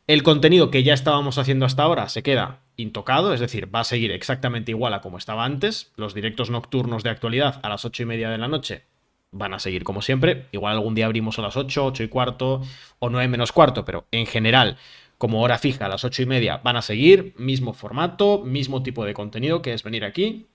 B: el contenido que ya estábamos haciendo hasta ahora se queda intocado, es decir, va a seguir exactamente igual a como estaba antes. Los directos nocturnos de actualidad a las 8:30 de la noche van a seguir como siempre. Igual algún día abrimos a las 8, 8:15 o 9 menos cuarto, pero en general, como hora fija a las 8:30 van a seguir. Mismo formato, mismo tipo de contenido, que es venir aquí,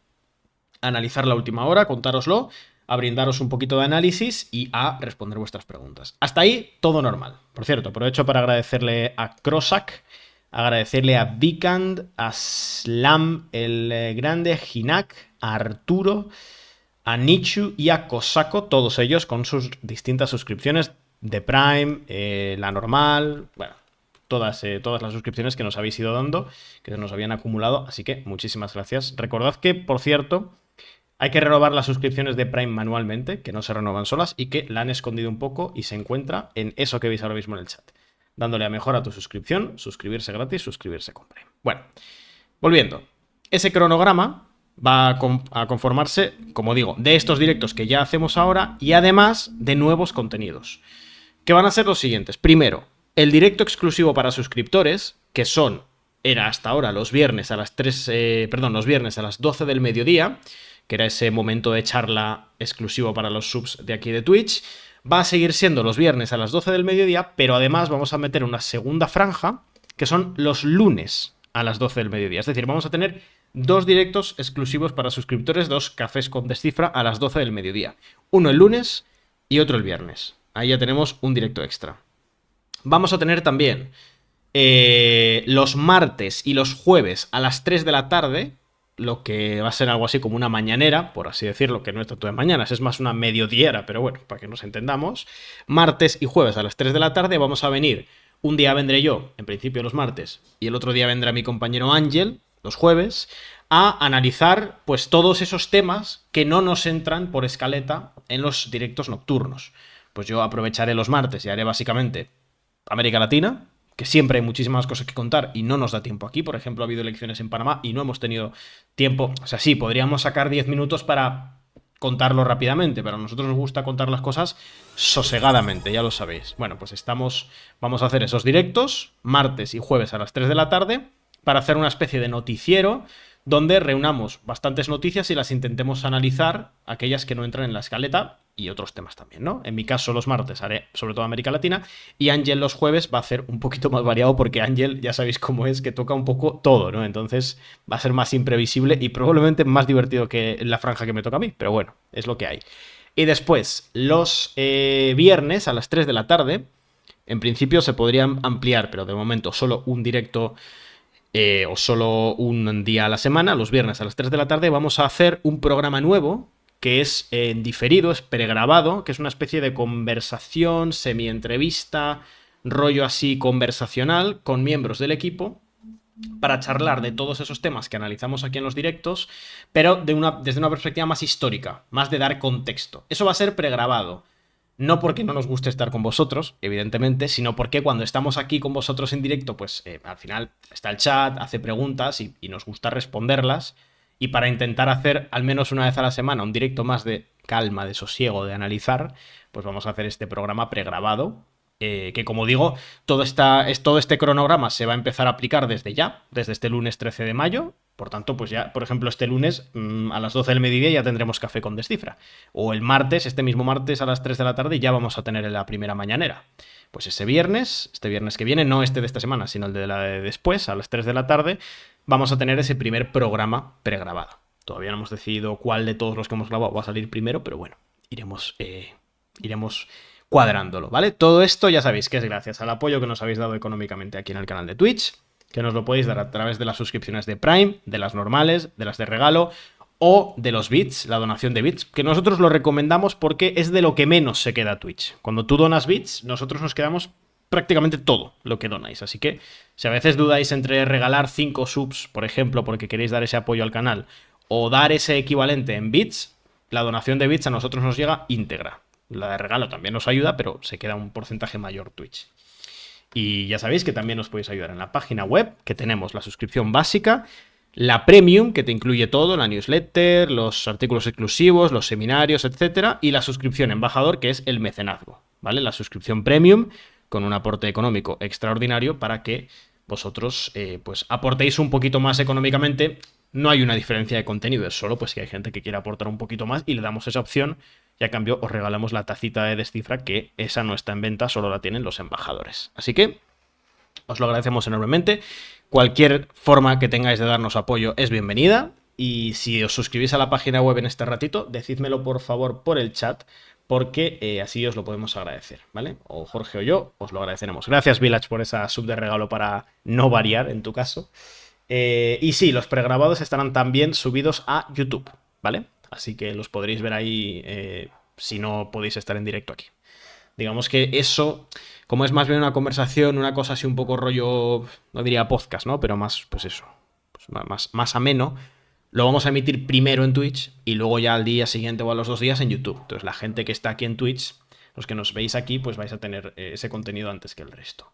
B: analizar la última hora, contároslo, a brindaros un poquito de análisis y a responder vuestras preguntas. Hasta ahí todo normal. Por cierto, aprovecho para agradecerle a Crossack Agradecerle a Vikand, a Slam el Grande, Hinak, a Arturo, a Nichu y a Kosako, todos ellos con sus distintas suscripciones de Prime, la normal, bueno, todas las suscripciones que nos habéis ido dando, que nos habían acumulado, así que muchísimas gracias. Recordad que, por cierto, hay que renovar las suscripciones de Prime manualmente, que no se renuevan solas y que la han escondido un poco y se encuentra en eso que veis ahora mismo en el chat. Dándole a mejor a tu suscripción, suscribirse gratis, suscribirse con Prime. Bueno, volviendo. Ese cronograma va a conformarse, como digo, de estos directos que ya hacemos ahora y además de nuevos contenidos, que van a ser los siguientes. Primero, el directo exclusivo para suscriptores, que era hasta ahora los viernes a las los viernes a las 12 del mediodía, que era ese momento de charla exclusivo para los subs de aquí de Twitch. Va a seguir siendo los viernes a las 12 del mediodía, pero además vamos a meter una segunda franja, que son los lunes a las 12 del mediodía. Es decir, vamos a tener 2 directos exclusivos para suscriptores, 2 cafés con Descifra a las 12 del mediodía. Uno el lunes y otro el viernes. Ahí ya tenemos un directo extra. Vamos a tener también los martes y los jueves a las 3 de la tarde, lo que va a ser algo así como una mañanera, por así decirlo, que no es tanto de mañanas, es más una mediodiera, pero bueno, para que nos entendamos. Martes y jueves a las 3 de la tarde vamos a venir. Un día vendré yo, en principio los martes, y el otro día vendrá mi compañero Ángel, los jueves, a analizar pues todos esos temas que no nos entran por escaleta en los directos nocturnos. Pues yo aprovecharé los martes y haré básicamente América Latina, que siempre hay muchísimas cosas que contar y no nos da tiempo aquí. Por ejemplo, ha habido elecciones en Panamá y no hemos tenido tiempo. O sea, sí, podríamos sacar 10 minutos para contarlo rápidamente, pero a nosotros nos gusta contar las cosas sosegadamente, ya lo sabéis. Bueno, pues vamos a hacer esos directos martes y jueves a las 3 de la tarde para hacer una especie de noticiero donde reunamos bastantes noticias y las intentemos analizar, aquellas que no entran en la escaleta y otros temas también, ¿no? En mi caso, los martes haré sobre todo América Latina y Ángel los jueves va a ser un poquito más variado porque Ángel, ya sabéis cómo es, que toca un poco todo, ¿no? Entonces va a ser más imprevisible y probablemente más divertido que la franja que me toca a mí, pero bueno, es lo que hay. Y después, los viernes a las 3 de la tarde, en principio se podrían ampliar, pero de momento solo un directo o solo un día a la semana, los viernes a las 3 de la tarde, vamos a hacer un programa nuevo que es en diferido, es pregrabado, que es una especie de conversación, semi-entrevista, rollo así conversacional con miembros del equipo para charlar de todos esos temas que analizamos aquí en los directos, pero desde una perspectiva más histórica, más de dar contexto. Eso va a ser pregrabado. No porque no nos guste estar con vosotros, evidentemente, sino porque cuando estamos aquí con vosotros en directo, pues al final está el chat, hace preguntas y nos gusta responderlas. Y para intentar hacer al menos una vez a la semana un directo más de calma, de sosiego, de analizar, pues vamos a hacer este programa pregrabado. Que como digo, todo este cronograma se va a empezar a aplicar desde ya, desde este lunes 13 de mayo. Por tanto, pues ya, por ejemplo, este lunes a las 12 del mediodía ya tendremos café con Descifra. O el martes, este mismo martes a las 3 de la tarde ya vamos a tener la primera mañanera. Pues este viernes que viene, no este de esta semana, sino el de la de después, a las 3 de la tarde, vamos a tener ese primer programa pregrabado. Todavía no hemos decidido cuál de todos los que hemos grabado va a salir primero, pero bueno, iremos cuadrándolo, ¿vale? Todo esto ya sabéis que es gracias al apoyo que nos habéis dado económicamente aquí en el canal de Twitch, que nos lo podéis dar a través de las suscripciones de Prime, de las normales, de las de regalo o de los bits, la donación de bits, que nosotros lo recomendamos porque es de lo que menos se queda Twitch. Cuando tú donas bits, nosotros nos quedamos prácticamente todo lo que donáis. Así que si a veces dudáis entre regalar 5 subs, por ejemplo, porque queréis dar ese apoyo al canal, o dar ese equivalente en bits, la donación de bits a nosotros nos llega íntegra. La de regalo también nos ayuda, pero se queda un porcentaje mayor Twitch. Y ya sabéis que también os podéis ayudar en la página web, que tenemos la suscripción básica, la premium, que te incluye todo, la newsletter, los artículos exclusivos, los seminarios, etcétera, y la suscripción embajador, que es el mecenazgo, ¿vale? La suscripción premium con un aporte económico extraordinario para que vosotros pues aportéis un poquito más económicamente. No hay una diferencia de contenido, es solo pues que hay gente que quiere aportar un poquito más y le damos esa opción y a cambio os regalamos la tacita de Descifra, que esa no está en venta, solo la tienen los embajadores. Así que os lo agradecemos enormemente. Cualquier forma que tengáis de darnos apoyo es bienvenida. Y si os suscribís a la página web en este ratito, decídmelo por favor por el chat, porque así os lo podemos agradecer, ¿vale? O Jorge o yo os lo agradeceremos. Gracias, Village, por esa sub de regalo para no variar en tu caso. Y sí, los pregrabados estarán también subidos a YouTube, ¿vale? Así que los podréis ver ahí si no podéis estar en directo aquí. Digamos que eso, como es más bien una conversación, una cosa así un poco rollo, no diría podcast, ¿no? Pero más, pues eso, pues más ameno, lo vamos a emitir primero en Twitch y luego ya al día siguiente o a los 2 días en YouTube. Entonces la gente que está aquí en Twitch, los que nos veis aquí, pues vais a tener ese contenido antes que el resto.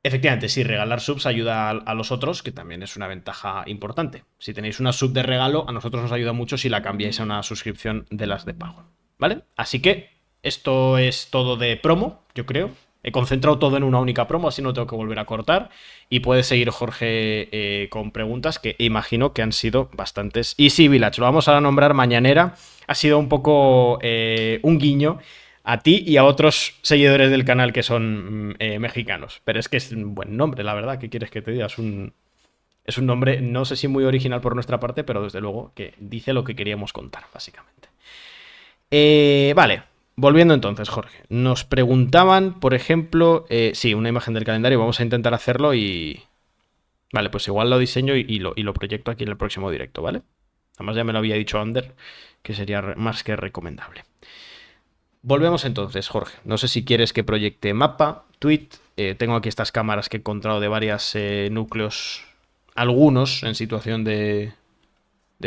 B: Efectivamente, sí, regalar subs ayuda a los otros, que también es una ventaja importante. Si tenéis una sub de regalo, a nosotros nos ayuda mucho si la cambiáis a una suscripción de las de pago. ¿Vale? Así que esto es todo de promo, yo creo. He concentrado todo en una única promo, así no tengo que volver a cortar. Y puede seguir Jorge con preguntas que imagino que han sido bastantes. Y sí, Village, lo vamos a nombrar mañanera. Ha sido un poco un guiño a ti y a otros seguidores del canal que son mexicanos. Pero es que es un buen nombre, la verdad. ¿Qué quieres que te diga? Es un nombre, no sé si muy original por nuestra parte, pero desde luego que dice lo que queríamos contar, básicamente. Vale, volviendo entonces, Jorge. Nos preguntaban, por ejemplo, sí, una imagen del calendario. Vamos a intentar hacerlo y... Vale, pues igual lo diseño y lo proyecto aquí en el próximo directo, ¿vale? Además ya me lo había dicho Ander, que sería más que recomendable. Volvemos entonces, Jorge. No sé si quieres que proyecte mapa, tweet. Tengo aquí estas cámaras que he encontrado de varios núcleos, algunos en situación de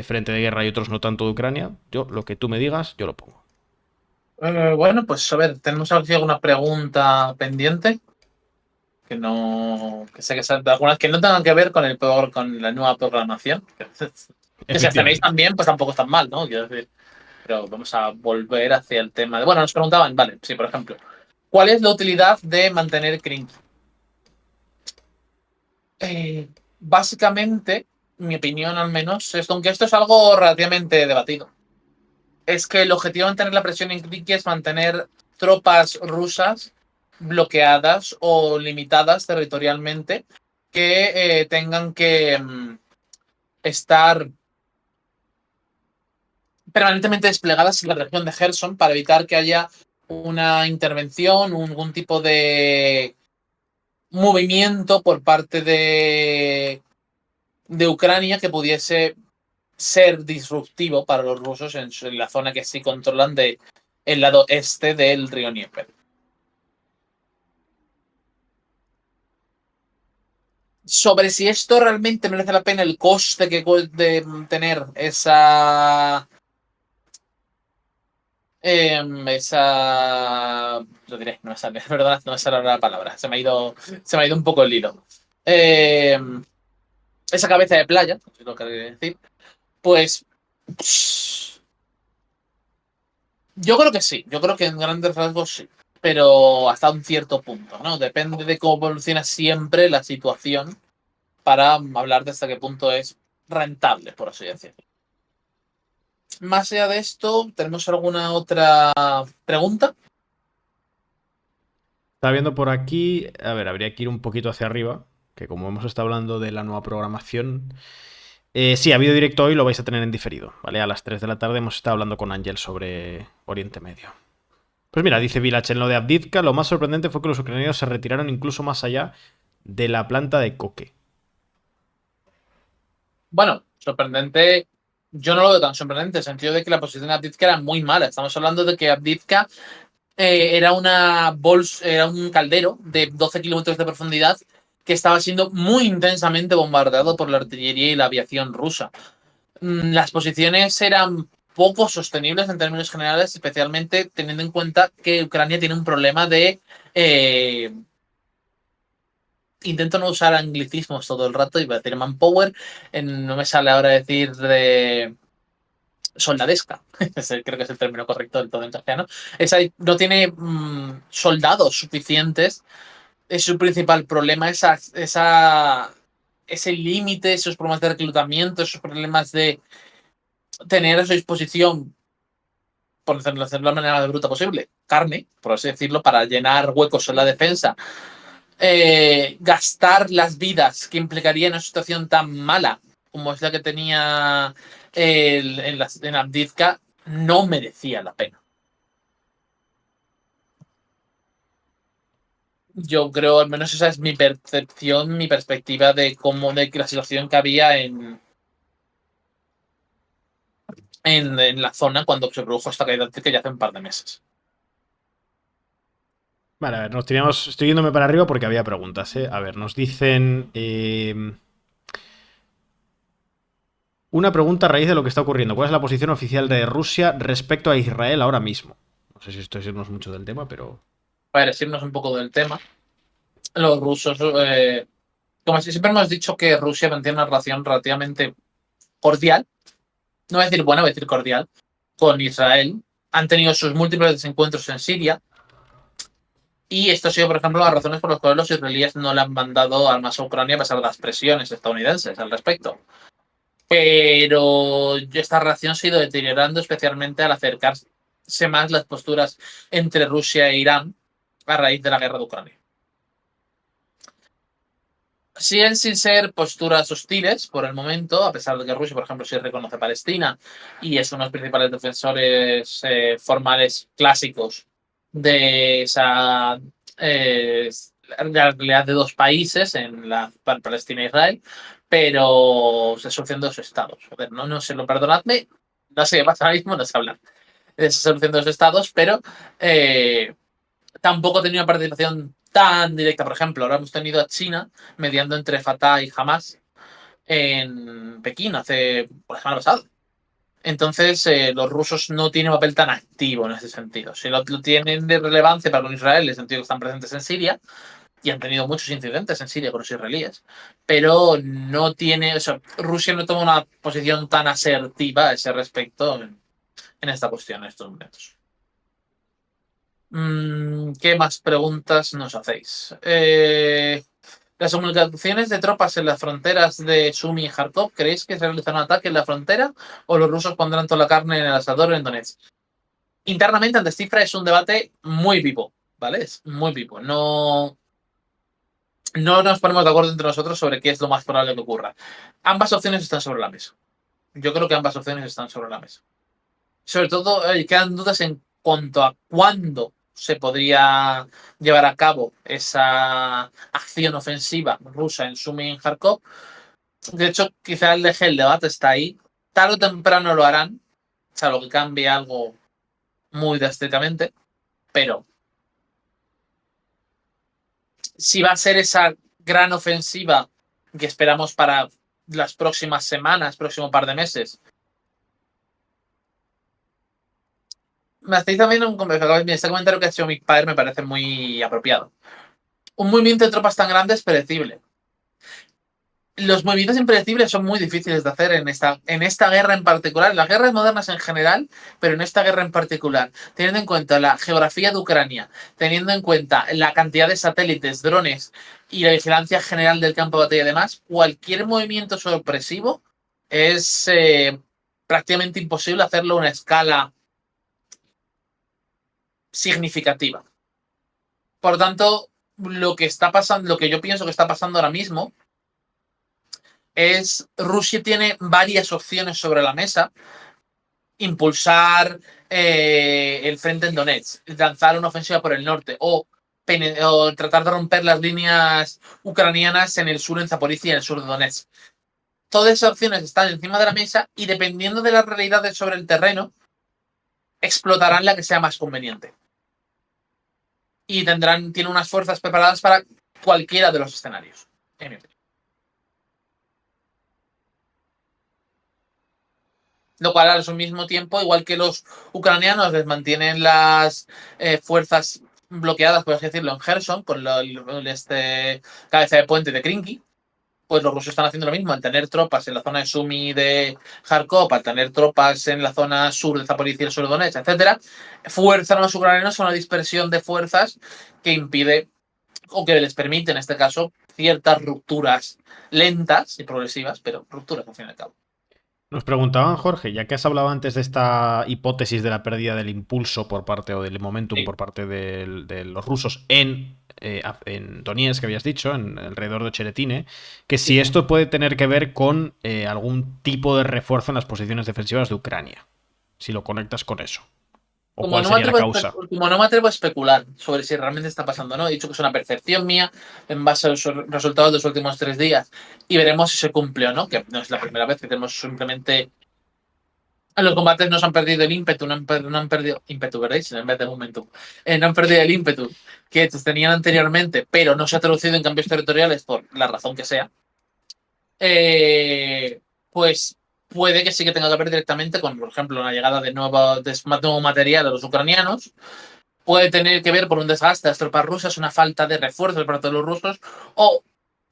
B: frente de guerra y otros no tanto de Ucrania. Yo, lo que tú me digas, yo lo pongo.
A: Bueno, pues a ver, tenemos aquí alguna pregunta pendiente que no, que sé que son algunas que no tengan que ver con la nueva programación. Que si hacéis
B: Efectivamente.
A: también, pues tampoco es tan mal, ¿no? Quiero decir, pero vamos a volver hacia el tema de. Bueno, nos preguntaban, vale, sí, por ejemplo, ¿cuál es la utilidad de mantener Crinky? Básicamente, mi opinión al menos, es aunque esto es algo relativamente debatido, es que el objetivo de mantener la presión en Crinky es mantener tropas rusas bloqueadas o limitadas territorialmente que tengan que estar permanentemente desplegadas en la región de Gerson para evitar que haya una intervención, algún tipo de movimiento por parte de Ucrania que pudiese ser disruptivo para los rusos en la zona que sí controlan del lado este del río Dnieper. Sobre si esto realmente merece la pena el coste que de tener lo diré, no me sale, ¿verdad? No me sale la palabra. Se me ha ido un poco el hilo. Esa cabeza de playa, es lo que quería decir. Pues. Yo creo que sí. Yo creo que en grandes rasgos sí. Pero hasta un cierto punto, ¿no? Depende de cómo evoluciona siempre la situación para hablar de hasta qué punto es rentable, por así decirlo. Más allá de esto, ¿tenemos alguna otra pregunta?
B: Está viendo por aquí, a ver, habría que ir un poquito hacia arriba, que como hemos estado hablando de la nueva programación, sí, ha habido directo hoy, lo vais a tener en diferido, ¿vale? A las 3 de la tarde hemos estado hablando con Ángel sobre Oriente Medio. Pues mira, dice Village, en lo de Avdiivka, lo más sorprendente fue que los ucranianos se retiraron incluso más allá de la planta de coque.
A: Bueno, sorprendente. Yo no lo veo tan sorprendente, en el sentido de que la posición de Avdiivka era muy mala. Estamos hablando de que Avdiivka era era un caldero de 12 kilómetros de profundidad que estaba siendo muy intensamente bombardeado por la artillería y la aviación rusa. Las posiciones eran poco sostenibles en términos generales, especialmente teniendo en cuenta que Ucrania tiene un problema de... intento no usar anglicismos todo el rato, iba a decir manpower, no me sale ahora decir de soldadesca, creo que es el término correcto del todo en castellano. No tiene soldados suficientes, es su principal problema, ese límite, esos problemas de reclutamiento, esos problemas de tener a su disposición, por hacerlo de la manera más bruta posible, carne, por así decirlo, para llenar huecos en la defensa, gastar las vidas que implicaría en una situación tan mala como es la que tenía en Avdiivka, no merecía la pena. Yo creo, al menos esa es mi percepción, mi perspectiva de cómo, de la situación que había en la zona cuando se produjo esta caída que ya hace un par de meses.
B: Vale, a ver, nos teníamos. Estoy yéndome para arriba porque había preguntas, ¿eh? A ver, nos dicen. Una pregunta a raíz de lo que está ocurriendo. ¿Cuál es la posición oficial de Rusia respecto a Israel ahora mismo? No sé si esto es irnos mucho del tema, pero.
A: Para decirnos un poco del tema, los rusos, como si siempre hemos dicho que Rusia mantiene una relación relativamente cordial, no voy a decir buena, voy a decir cordial, con Israel. Han tenido sus múltiples desencuentros en Siria. Y esto ha sido, por ejemplo, las razones por las cuales los israelíes no le han mandado armas a Ucrania a pesar de las presiones estadounidenses al respecto. Pero esta relación se ha ido deteriorando, especialmente al acercarse más las posturas entre Rusia e Irán a raíz de la guerra de Ucrania. Siguen sin ser posturas hostiles por el momento, a pesar de que Rusia, por ejemplo, sí reconoce Palestina y es uno de los principales defensores formales clásicos de esa la realidad de dos países, en la Palestina e Israel, pero se solución de dos estados. Joder, no se lo perdonadme, no sé qué pasa ahora mismo, no sé hablar de esa solución de dos estados, pero eh, tampoco ha tenido una participación tan directa. Por ejemplo, ahora hemos tenido a China mediando entre Fatah y Hamas en Pekín hace la semana pasada. Entonces, los rusos no tienen un papel tan activo en ese sentido. Si lo tienen de relevancia para con Israel, en el sentido que están presentes en Siria y han tenido muchos incidentes en Siria con los israelíes, pero no tiene, o sea, Rusia no toma una posición tan asertiva a ese respecto en esta cuestión en estos momentos. ¿Qué más preguntas nos hacéis? Las comunicaciones de tropas en las fronteras de Sumi y Kharkov, ¿creéis que se realizará un ataque en la frontera o los rusos pondrán toda la carne en el asador en Donetsk? Internamente, ante cifra es un debate muy vivo, ¿vale? Es muy vivo. No nos ponemos de acuerdo entre nosotros sobre qué es lo más probable que ocurra. Ambas opciones están sobre la mesa. Yo creo que ambas opciones están sobre la mesa. Sobre todo, quedan dudas en cuanto a cuándo se podría llevar a cabo esa acción ofensiva rusa en Sumy y en Kharkov. De hecho, quizá el debate está ahí. Tarde o temprano lo harán, salvo que cambie algo muy drásticamente, pero si va a ser esa gran ofensiva que esperamos para las próximas semanas, próximo par de meses. Me hacéis también este comentario que ha hecho mi padre, me parece muy apropiado. Un movimiento de tropas tan grande es predecible. Los movimientos impredecibles son muy difíciles de hacer en esta guerra en particular, en las guerras modernas en general, pero en esta guerra en particular, teniendo en cuenta la geografía de Ucrania, teniendo en cuenta la cantidad de satélites, drones y la vigilancia general del campo de batalla y demás, cualquier movimiento sorpresivo es prácticamente imposible hacerlo a una escala significativa. Por lo tanto, lo que está pasando, lo que yo pienso que está pasando ahora mismo es Rusia tiene varias opciones sobre la mesa. Impulsar el frente en Donetsk, lanzar una ofensiva por el norte o tratar de romper las líneas ucranianas en el sur, en Zaporizhia y en el sur de Donetsk. Todas esas opciones están encima de la mesa y dependiendo de las realidades sobre el terreno, explotarán la que sea más conveniente. Y tienen unas fuerzas preparadas para cualquiera de los escenarios, en mi opinión. Lo cual al mismo tiempo, igual que los ucranianos les mantienen las fuerzas bloqueadas, por así decirlo, en Kherson, con este cabeza de puente de Krinky, pues los rusos están haciendo lo mismo, al tener tropas en la zona de Sumy de Kharkov, al tener tropas en la zona sur de Zaporizhia, el sur de Donetsk, etcétera, fuerzan a los ucranianos a una dispersión de fuerzas que impide o que les permite, en este caso, ciertas rupturas lentas y progresivas, pero rupturas al fin y al cabo.
B: Nos preguntaban, Jorge, ya que has hablado antes de esta hipótesis de la pérdida del impulso por parte o del momentum
A: Sí.
B: por parte de los rusos en Donetsk, que habías dicho, en alrededor de Cheretine, que si
A: Sí.
B: esto puede tener que ver con algún tipo de refuerzo en las posiciones defensivas de Ucrania, si lo conectas con eso. ¿O cuál sería la causa?
A: Como no me atrevo a especular sobre si realmente está pasando o no, he dicho que es una percepción mía en base a los resultados de los últimos 3 días y veremos si se cumple o no, que no es la primera vez que tenemos simplemente. En los combates no se han perdido el ímpetu, no han perdido ímpetu, ¿veréis? En vez de momentum. No han perdido el ímpetu que tenían anteriormente, pero no se ha traducido en cambios territoriales por la razón que sea. Pues puede que sí que tenga que ver directamente con, por ejemplo, la llegada de nuevo material a los ucranianos. Puede tener que ver por un desgaste de las tropas rusas, una falta de refuerzos para todos los rusos, o,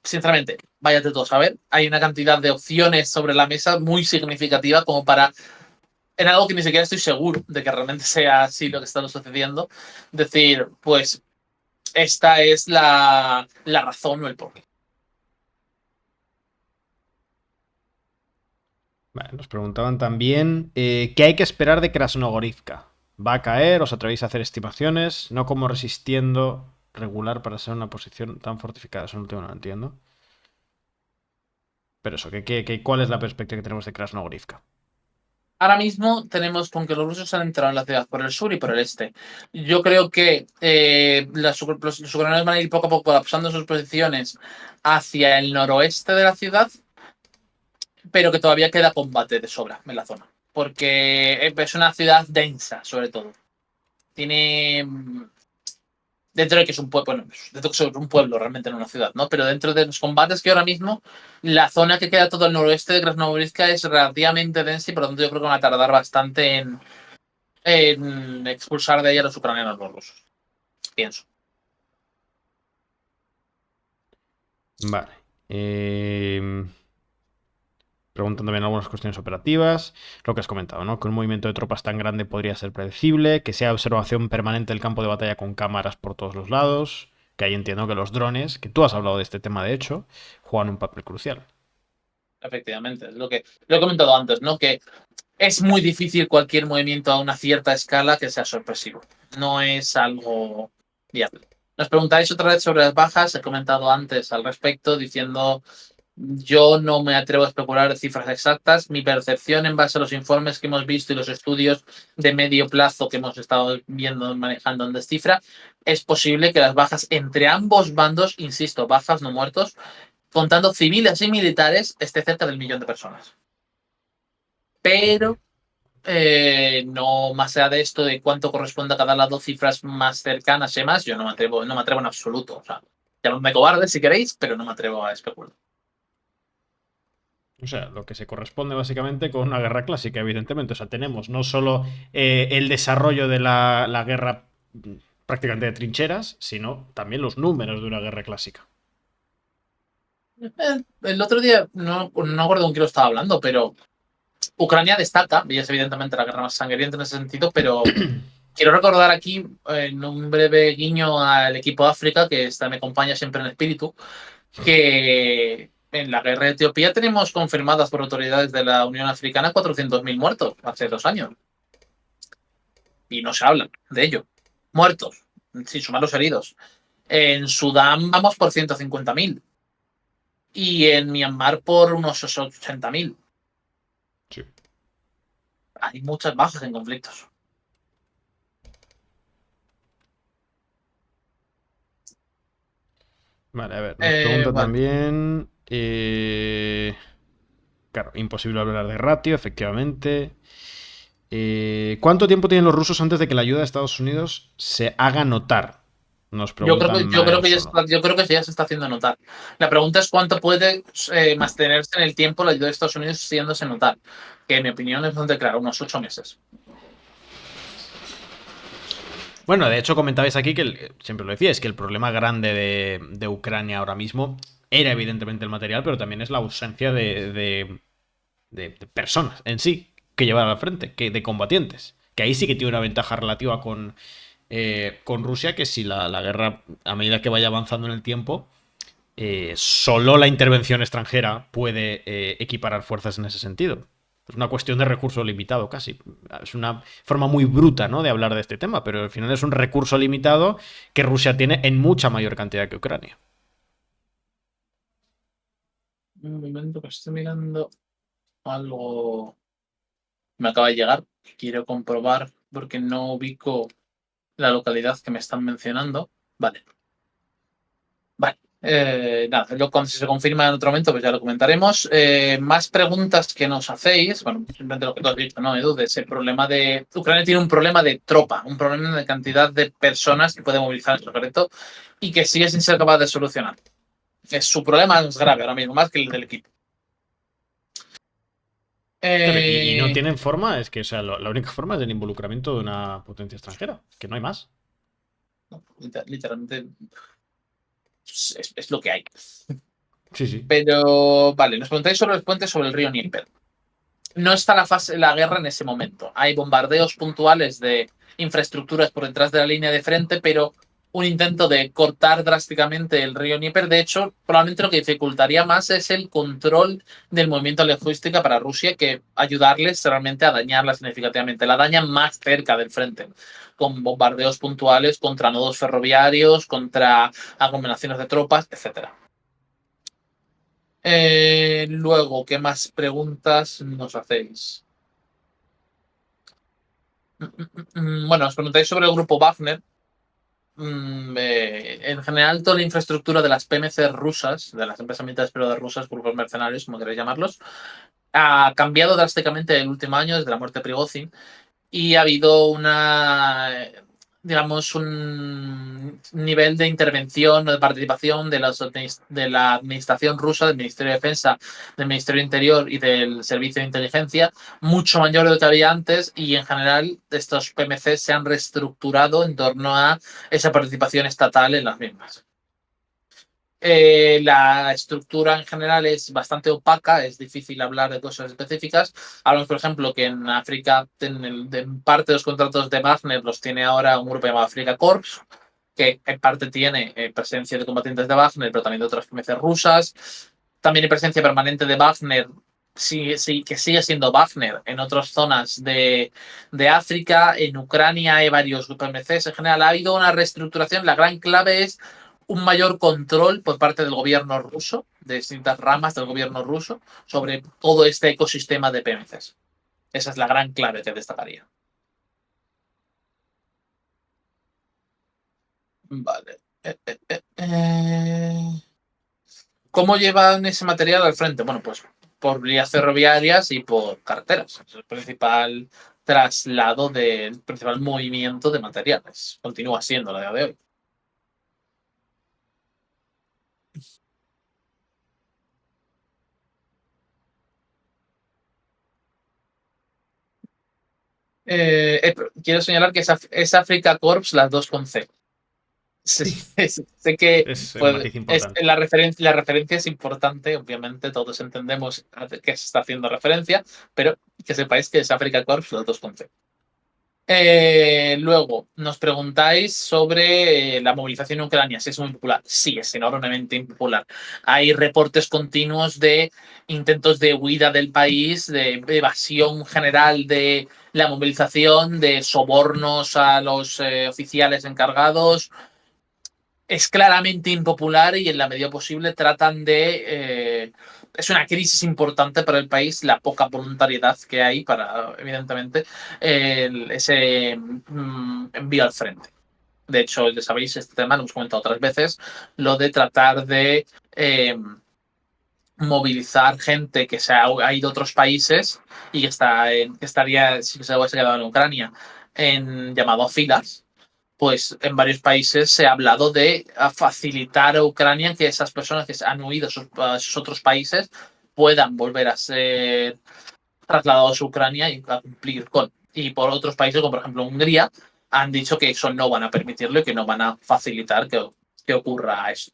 A: sinceramente, váyate todos a ver, hay una cantidad de opciones sobre la mesa muy significativa como para, en algo que ni siquiera estoy seguro de que realmente sea así lo que está sucediendo, decir, pues esta es la razón o el porqué.
B: Vale, nos preguntaban también qué hay que esperar de Krasnogorivka. ¿Va a caer? ¿Os atrevéis a hacer estimaciones? No como resistiendo regular para ser una posición tan fortificada. Eso último no lo entiendo. Pero eso, ¿cuál es la perspectiva que tenemos de Krasnogorivka?
A: Ahora mismo tenemos con que los rusos han entrado en la ciudad por el sur y por el este. Yo creo que los ucranianos van a ir poco a poco colapsando sus posiciones hacia el noroeste de la ciudad, pero que todavía queda combate de sobra en la zona. Porque es una ciudad densa, sobre todo. Tiene. Dentro de que es un pueblo, bueno, dentro de que es un pueblo realmente, no una ciudad, ¿no? Pero dentro de los combates que ahora mismo, la zona que queda todo al noroeste de Krasnogorizka es relativamente densa y por lo tanto yo creo que van a tardar bastante en expulsar de ella a los ucranianos los rusos. Pienso.
B: Vale. Preguntan también algunas cuestiones operativas. Lo que has comentado, ¿no? Que un movimiento de tropas tan grande podría ser predecible, que sea observación permanente del campo de batalla con cámaras por todos los lados, que ahí entiendo que los drones, que tú has hablado de este tema de hecho, juegan un papel crucial.
A: Efectivamente, es lo he comentado antes, ¿no? Que es muy difícil cualquier movimiento a una cierta escala que sea sorpresivo. No es algo viable. Nos preguntáis otra vez sobre las bajas. He comentado antes al respecto diciendo yo no me atrevo a especular cifras exactas. Mi percepción en base a los informes que hemos visto y los estudios de medio plazo que hemos estado viendo, manejando en Descifra, es posible que las bajas entre ambos bandos, insisto, bajas no muertos, contando civiles y militares, esté cerca del 1.000.000 de personas. Pero no más allá de esto, de cuánto corresponde a cada lado, cifras más cercanas y más, yo no me atrevo en absoluto. O sea, llamadme cobarde si queréis, pero no me atrevo a especular.
B: O sea, lo que se corresponde básicamente con una guerra clásica, evidentemente. O sea, tenemos no solo el desarrollo de la guerra prácticamente de trincheras, sino también los números de una guerra clásica.
A: El otro día, no acuerdo con quién lo estaba hablando, pero Ucrania destaca, y es evidentemente la guerra más sangrienta en ese sentido, pero quiero recordar aquí, en un breve guiño al equipo de África, que me acompaña siempre en espíritu, que en la guerra de Etiopía tenemos confirmadas por autoridades de la Unión Africana 400.000 muertos hace 2 años. Y no se habla de ello. Muertos, sin sumar los heridos. En Sudán vamos por 150.000. Y en Myanmar por unos 80.000.
B: Sí.
A: Hay muchas bajas en conflictos.
B: Vale, a ver, nos pregunta
A: Vale.
B: también. Claro, imposible hablar de ratio, efectivamente. ¿Cuánto tiempo tienen los rusos antes de que la ayuda de Estados Unidos se haga notar? Nos preguntan a eso.
A: Yo creo que ya se está haciendo notar. La pregunta es cuánto puede mantenerse en el tiempo la ayuda de Estados Unidos haciéndose notar. Que en mi opinión es bastante claro, unos 8 meses.
B: Bueno, de hecho comentabais aquí que, siempre lo decíais, que el problema grande de Ucrania ahora mismo era evidentemente el material, pero también es la ausencia de personas en sí que llevar al frente, de combatientes. Que ahí sí que tiene una ventaja relativa con Rusia, que si la guerra, a medida que vaya avanzando en el tiempo, solo la intervención extranjera puede equiparar fuerzas en ese sentido. Es una cuestión de recurso limitado casi. Es una forma muy bruta, ¿no?, de hablar de este tema, pero al final es un recurso limitado que Rusia tiene en mucha mayor cantidad que Ucrania.
A: Un momento que estoy mirando algo. Me acaba de llegar. Quiero comprobar porque no ubico la localidad que me están mencionando. Vale. Nada, si se confirma en otro momento, pues ya lo comentaremos. Más preguntas que nos hacéis. Bueno, simplemente lo que tú has dicho, ¿no, Edu? De ese problema de. Ucrania tiene un problema de tropa, un problema de cantidad de personas que puede movilizar en su ejército y que sigue sin ser capaz de solucionar. Es su problema es grave ahora mismo, más que el del equipo.
B: Claro, y no tienen forma, es que, o sea, la única forma es el involucramiento de una potencia extranjera, que no hay más.
A: No, literalmente es lo que hay.
B: Sí, sí.
A: Pero, vale, nos preguntáis sobre el puente sobre el río Níper. No está la guerra en ese momento. Hay bombardeos puntuales de infraestructuras por detrás de la línea de frente, pero un intento de cortar drásticamente el río Níper. De hecho, probablemente lo que dificultaría más es el control del movimiento logística para Rusia, que ayudarles realmente a dañarla significativamente. La daña más cerca del frente, con bombardeos puntuales contra nodos ferroviarios, contra aglomeraciones de tropas, etcétera. Luego, ¿qué más preguntas nos hacéis? Bueno, os preguntáis sobre el grupo Wagner. En general, toda la infraestructura de las PMC rusas, de las empresas militares pero de rusas, grupos mercenarios, como queréis llamarlos, ha cambiado drásticamente en el último año, desde la muerte de Prigozhin, y ha habido digamos, un nivel de intervención o de participación de la administración rusa, del Ministerio de Defensa, del Ministerio de Interior y del Servicio de Inteligencia, mucho mayor de lo que había antes, y en general estos PMC se han reestructurado en torno a esa participación estatal en las mismas. La estructura en general es bastante opaca, es difícil hablar de cosas específicas. Hablamos, por ejemplo, que en África, en parte de los contratos de Wagner los tiene ahora un grupo llamado Africa Corps, que en parte tiene presencia de combatientes de Wagner, pero también de otras PMC rusas. También hay presencia permanente de Wagner, sí, que sigue siendo Wagner en otras zonas de África. En Ucrania hay varios PMCs. En general ha habido una reestructuración. La gran clave es un mayor control por parte del gobierno ruso, de distintas ramas del gobierno ruso, sobre todo este ecosistema de PMCs. Esa es la gran clave que destacaría. Vale. ¿Cómo llevan ese material al frente? Bueno, pues por vías ferroviarias y por carreteras. Es el principal traslado del principal movimiento de materiales. Continúa siendo la día de hoy. Quiero señalar que es Africa Corps, las dos con C. Sí, sé que
B: Es un
A: pues,
B: matiz importante.
A: la referencia es importante, obviamente todos entendemos a qué se está haciendo referencia, pero que sepáis que es Africa Corps, los dos con C. Luego, nos preguntáis sobre la movilización en Ucrania, si es muy popular. Sí, es enormemente impopular. Hay reportes continuos de intentos de huida del país, de evasión general de la movilización, de sobornos a los oficiales encargados. Es claramente impopular y en la medida posible tratan de... es una crisis importante para el país la poca voluntariedad que hay para, evidentemente, ese envío al frente. De hecho, ya sabéis, este tema lo hemos comentado otras veces, lo de tratar de movilizar gente que se ha ido a otros países y que estaría, si se hubiese quedado en Ucrania, llamado a filas, pues en varios países se ha hablado de facilitar a Ucrania que esas personas que han huido a sus otros países puedan volver a ser trasladados a Ucrania y a cumplir con. Y por otros países, como por ejemplo Hungría, han dicho que eso no van a permitirlo y que no van a facilitar que ocurra eso.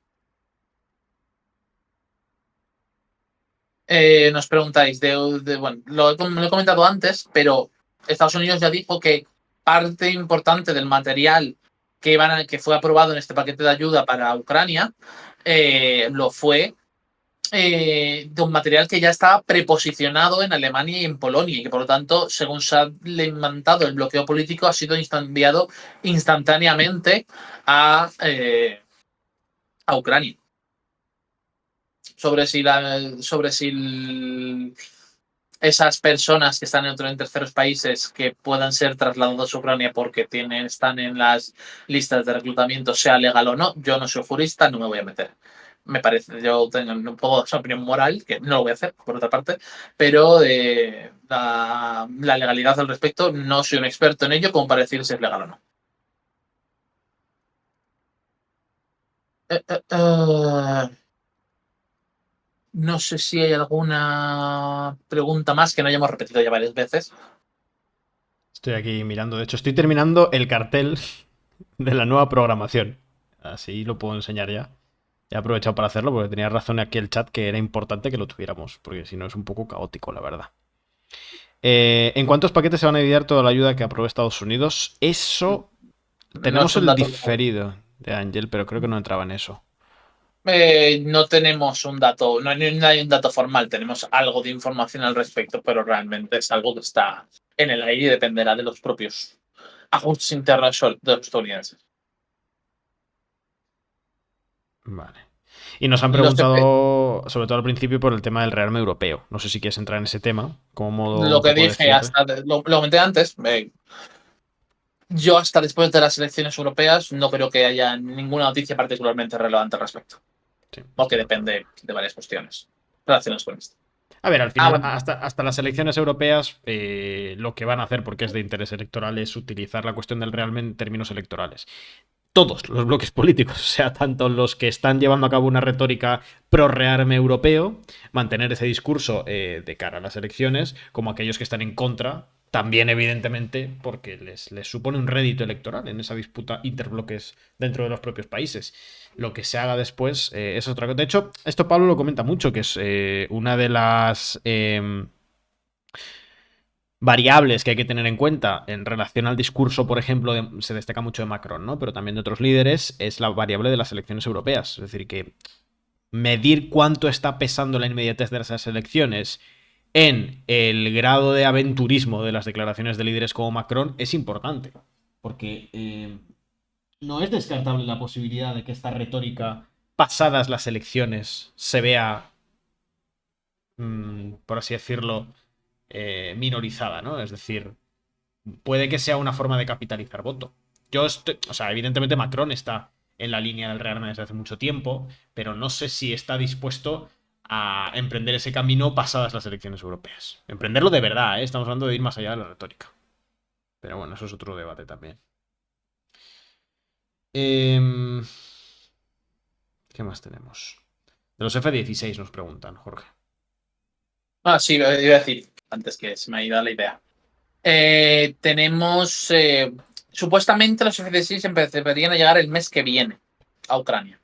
A: Nos preguntáis, bueno, lo he comentado antes, pero Estados Unidos ya dijo que parte importante del material que fue aprobado en este paquete de ayuda para Ucrania lo fue de un material que ya estaba preposicionado en Alemania y en Polonia y que por lo tanto, según se ha levantado el bloqueo político, ha sido enviado instantáneamente a Ucrania. Sobre si esas personas que están en terceros países que puedan ser trasladados a Ucrania porque están en las listas de reclutamiento, sea legal o no. Yo no soy jurista, no me voy a meter. Me parece, yo tengo un poco de opinión moral, que no lo voy a hacer, por otra parte, pero la legalidad al respecto, no soy un experto en ello como para decir si es legal o no. Eh, eh, eh, no sé si hay alguna pregunta más que no hayamos repetido ya varias veces.
B: Estoy aquí mirando. De hecho, estoy terminando el cartel de la nueva programación. Así lo puedo enseñar ya. He aprovechado para hacerlo porque tenía razón aquí el chat que era importante que lo tuviéramos, porque si no es un poco caótico, la verdad. ¿En cuántos paquetes se van a dividir toda la ayuda que aprobó Estados Unidos? Eso
A: No es
B: tenemos
A: un
B: el
A: dato.
B: diferido de Ángel, pero creo que no entraba en eso.
A: No tenemos un dato, no hay un dato formal, tenemos algo de información al respecto, pero realmente es algo que está en el aire y dependerá de los propios ajustes internos de los estadounidenses.
B: Vale. Y nos han
A: Los EP
B: preguntado, sobre todo al principio, por el tema del rearme europeo. No sé si quieres entrar en ese tema, como modo
A: lo
B: un
A: que
B: poco de
A: dije
B: cierre.
A: hasta, lo comenté antes, yo hasta después de las elecciones europeas no creo que haya ninguna noticia particularmente relevante al respecto,
B: Sí,
A: porque
B: estoy de acuerdo.
A: depende de varias cuestiones relacionadas con esto.
B: A ver, al
A: Ah,
B: final,
A: bueno,
B: hasta las elecciones europeas, lo que van a hacer, porque es de interés electoral, es utilizar la cuestión del realme en términos electorales. Todos los bloques políticos, o sea, tanto los que están llevando a cabo una retórica pro-rearme europeo, mantener ese discurso de cara a las elecciones, como aquellos que están en contra, también evidentemente porque les supone un rédito electoral en esa disputa interbloques dentro de los propios países. Lo que se haga después es otra cosa. De hecho, esto Pablo lo comenta mucho, que es una de las variables que hay que tener en cuenta en relación al discurso, por ejemplo, se destaca mucho de Macron, ¿no? Pero también de otros líderes, es la variable de las elecciones europeas. Es decir, que medir cuánto está pesando la inmediatez de esas elecciones en el grado de aventurismo de las declaraciones de líderes como Macron es importante. Porque no es descartable la posibilidad de que esta retórica, pasadas las elecciones, se vea, por así decirlo, minorizada, ¿no? Es decir, puede que sea una forma de capitalizar voto. Yo estoy, o sea, evidentemente Macron está en la línea del Rearme desde hace mucho tiempo, pero no sé si está dispuesto a emprender ese camino pasadas las elecciones europeas. Emprenderlo de verdad, ¿eh? Estamos hablando de ir más allá de la retórica. Pero bueno, eso es otro debate también. Eh, ¿Qué más tenemos? De los F-16 nos preguntan, Jorge.
A: sí, iba a decir antes que se me ha ido la idea. Tenemos, supuestamente los F-16 empezarían a llegar el mes que viene a Ucrania.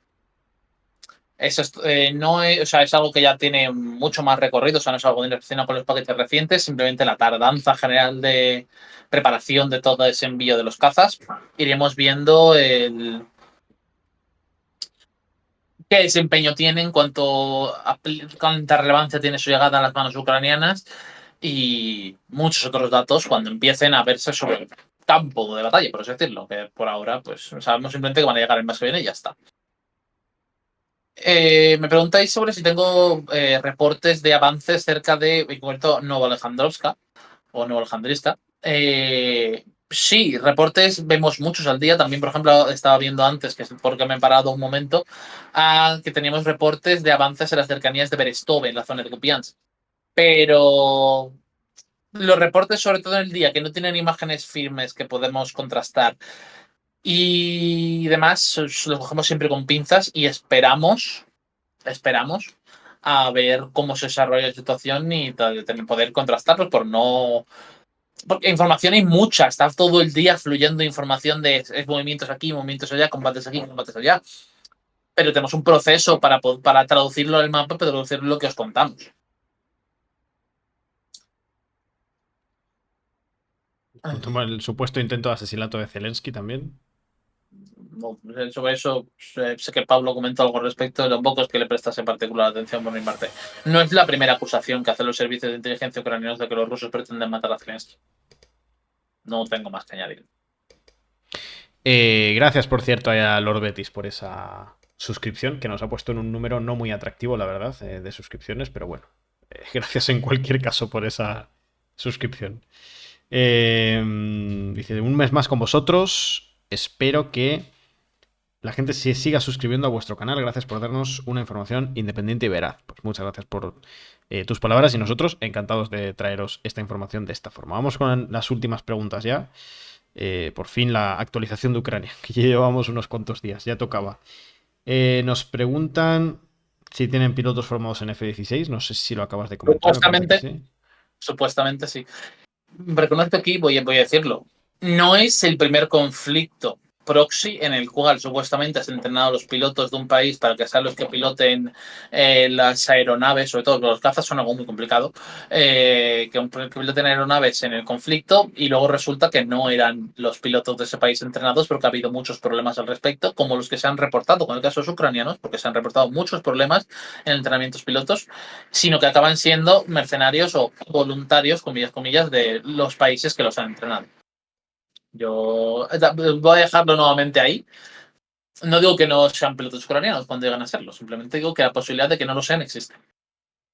A: Eso no es, o sea, es algo que ya tiene mucho más recorrido, o sea, no es algo relacionado con los paquetes recientes, simplemente la tardanza general de preparación de todo ese envío de los cazas. Iremos viendo qué desempeño tiene en cuanto a cuánta relevancia tiene su llegada a las manos ucranianas y muchos otros datos cuando empiecen a verse sobre el campo de batalla, por así decirlo, que por ahora pues sabemos simplemente que van a llegar el mes que viene y ya está. Me preguntáis sobre si tengo reportes de avances cerca de, en concreto, Nuevo Alejandrovska o Nuevo Alejandrista. Sí, reportes vemos muchos al día. También, por ejemplo, estaba viendo antes, que es porque me he parado un momento, que teníamos reportes de avances en las cercanías de Berestove, en la zona de Kupiansk. Pero los reportes, sobre todo en el día, que no tienen imágenes firmes que podemos contrastar y demás, los cogemos siempre con pinzas y esperamos a ver cómo se desarrolla la situación y poder contrastarlos por no. Porque información hay mucha, está todo el día fluyendo información de movimientos aquí, movimientos allá, combates aquí, combates allá. Pero tenemos un proceso para traducirlo al mapa, pero traducirlo lo que os contamos.
B: El supuesto intento de asesinato de Zelensky también.
A: Sobre eso sé que Pablo comentó algo al respecto, tampoco es que le prestase particular atención por mi parte. No es la primera acusación que hacen los servicios de inteligencia ucranianos de que los rusos pretenden matar a Zelensky. No tengo más que añadir.
B: Gracias, por cierto, a Lord Betis por esa suscripción, que nos ha puesto en un número no muy atractivo, la verdad, de suscripciones, pero bueno, Gracias en cualquier caso por esa suscripción. Dice, un mes más con vosotros. Espero que la gente se siga suscribiendo a vuestro canal. Gracias por darnos una información independiente y veraz. Pues muchas gracias por tus palabras y nosotros encantados de traeros esta información de esta forma. Vamos con las últimas preguntas ya. Por fin la actualización de Ucrania, que ya llevamos unos cuantos días, ya tocaba. Nos preguntan si tienen pilotos formados en F-16. No sé si lo acabas de comentar, me parece que sí.
A: Supuestamente sí. Reconozco aquí, voy a decirlo, no es el primer conflicto proxy en el cual supuestamente has entrenado a los pilotos de un país para que sean los que piloten las aeronaves, sobre todo los cazas son algo muy complicado, que piloten aeronaves en el conflicto y luego resulta que no eran los pilotos de ese país entrenados porque ha habido muchos problemas al respecto, como los que se han reportado con el caso de los ucranianos, porque se han reportado muchos problemas en entrenamientos pilotos, sino que acaban siendo mercenarios o voluntarios, comillas, de los países que los han entrenado. Yo voy a dejarlo nuevamente ahí. No digo que no sean pilotos ucranianos cuando llegan a serlo, simplemente digo que la posibilidad de que no lo sean existe.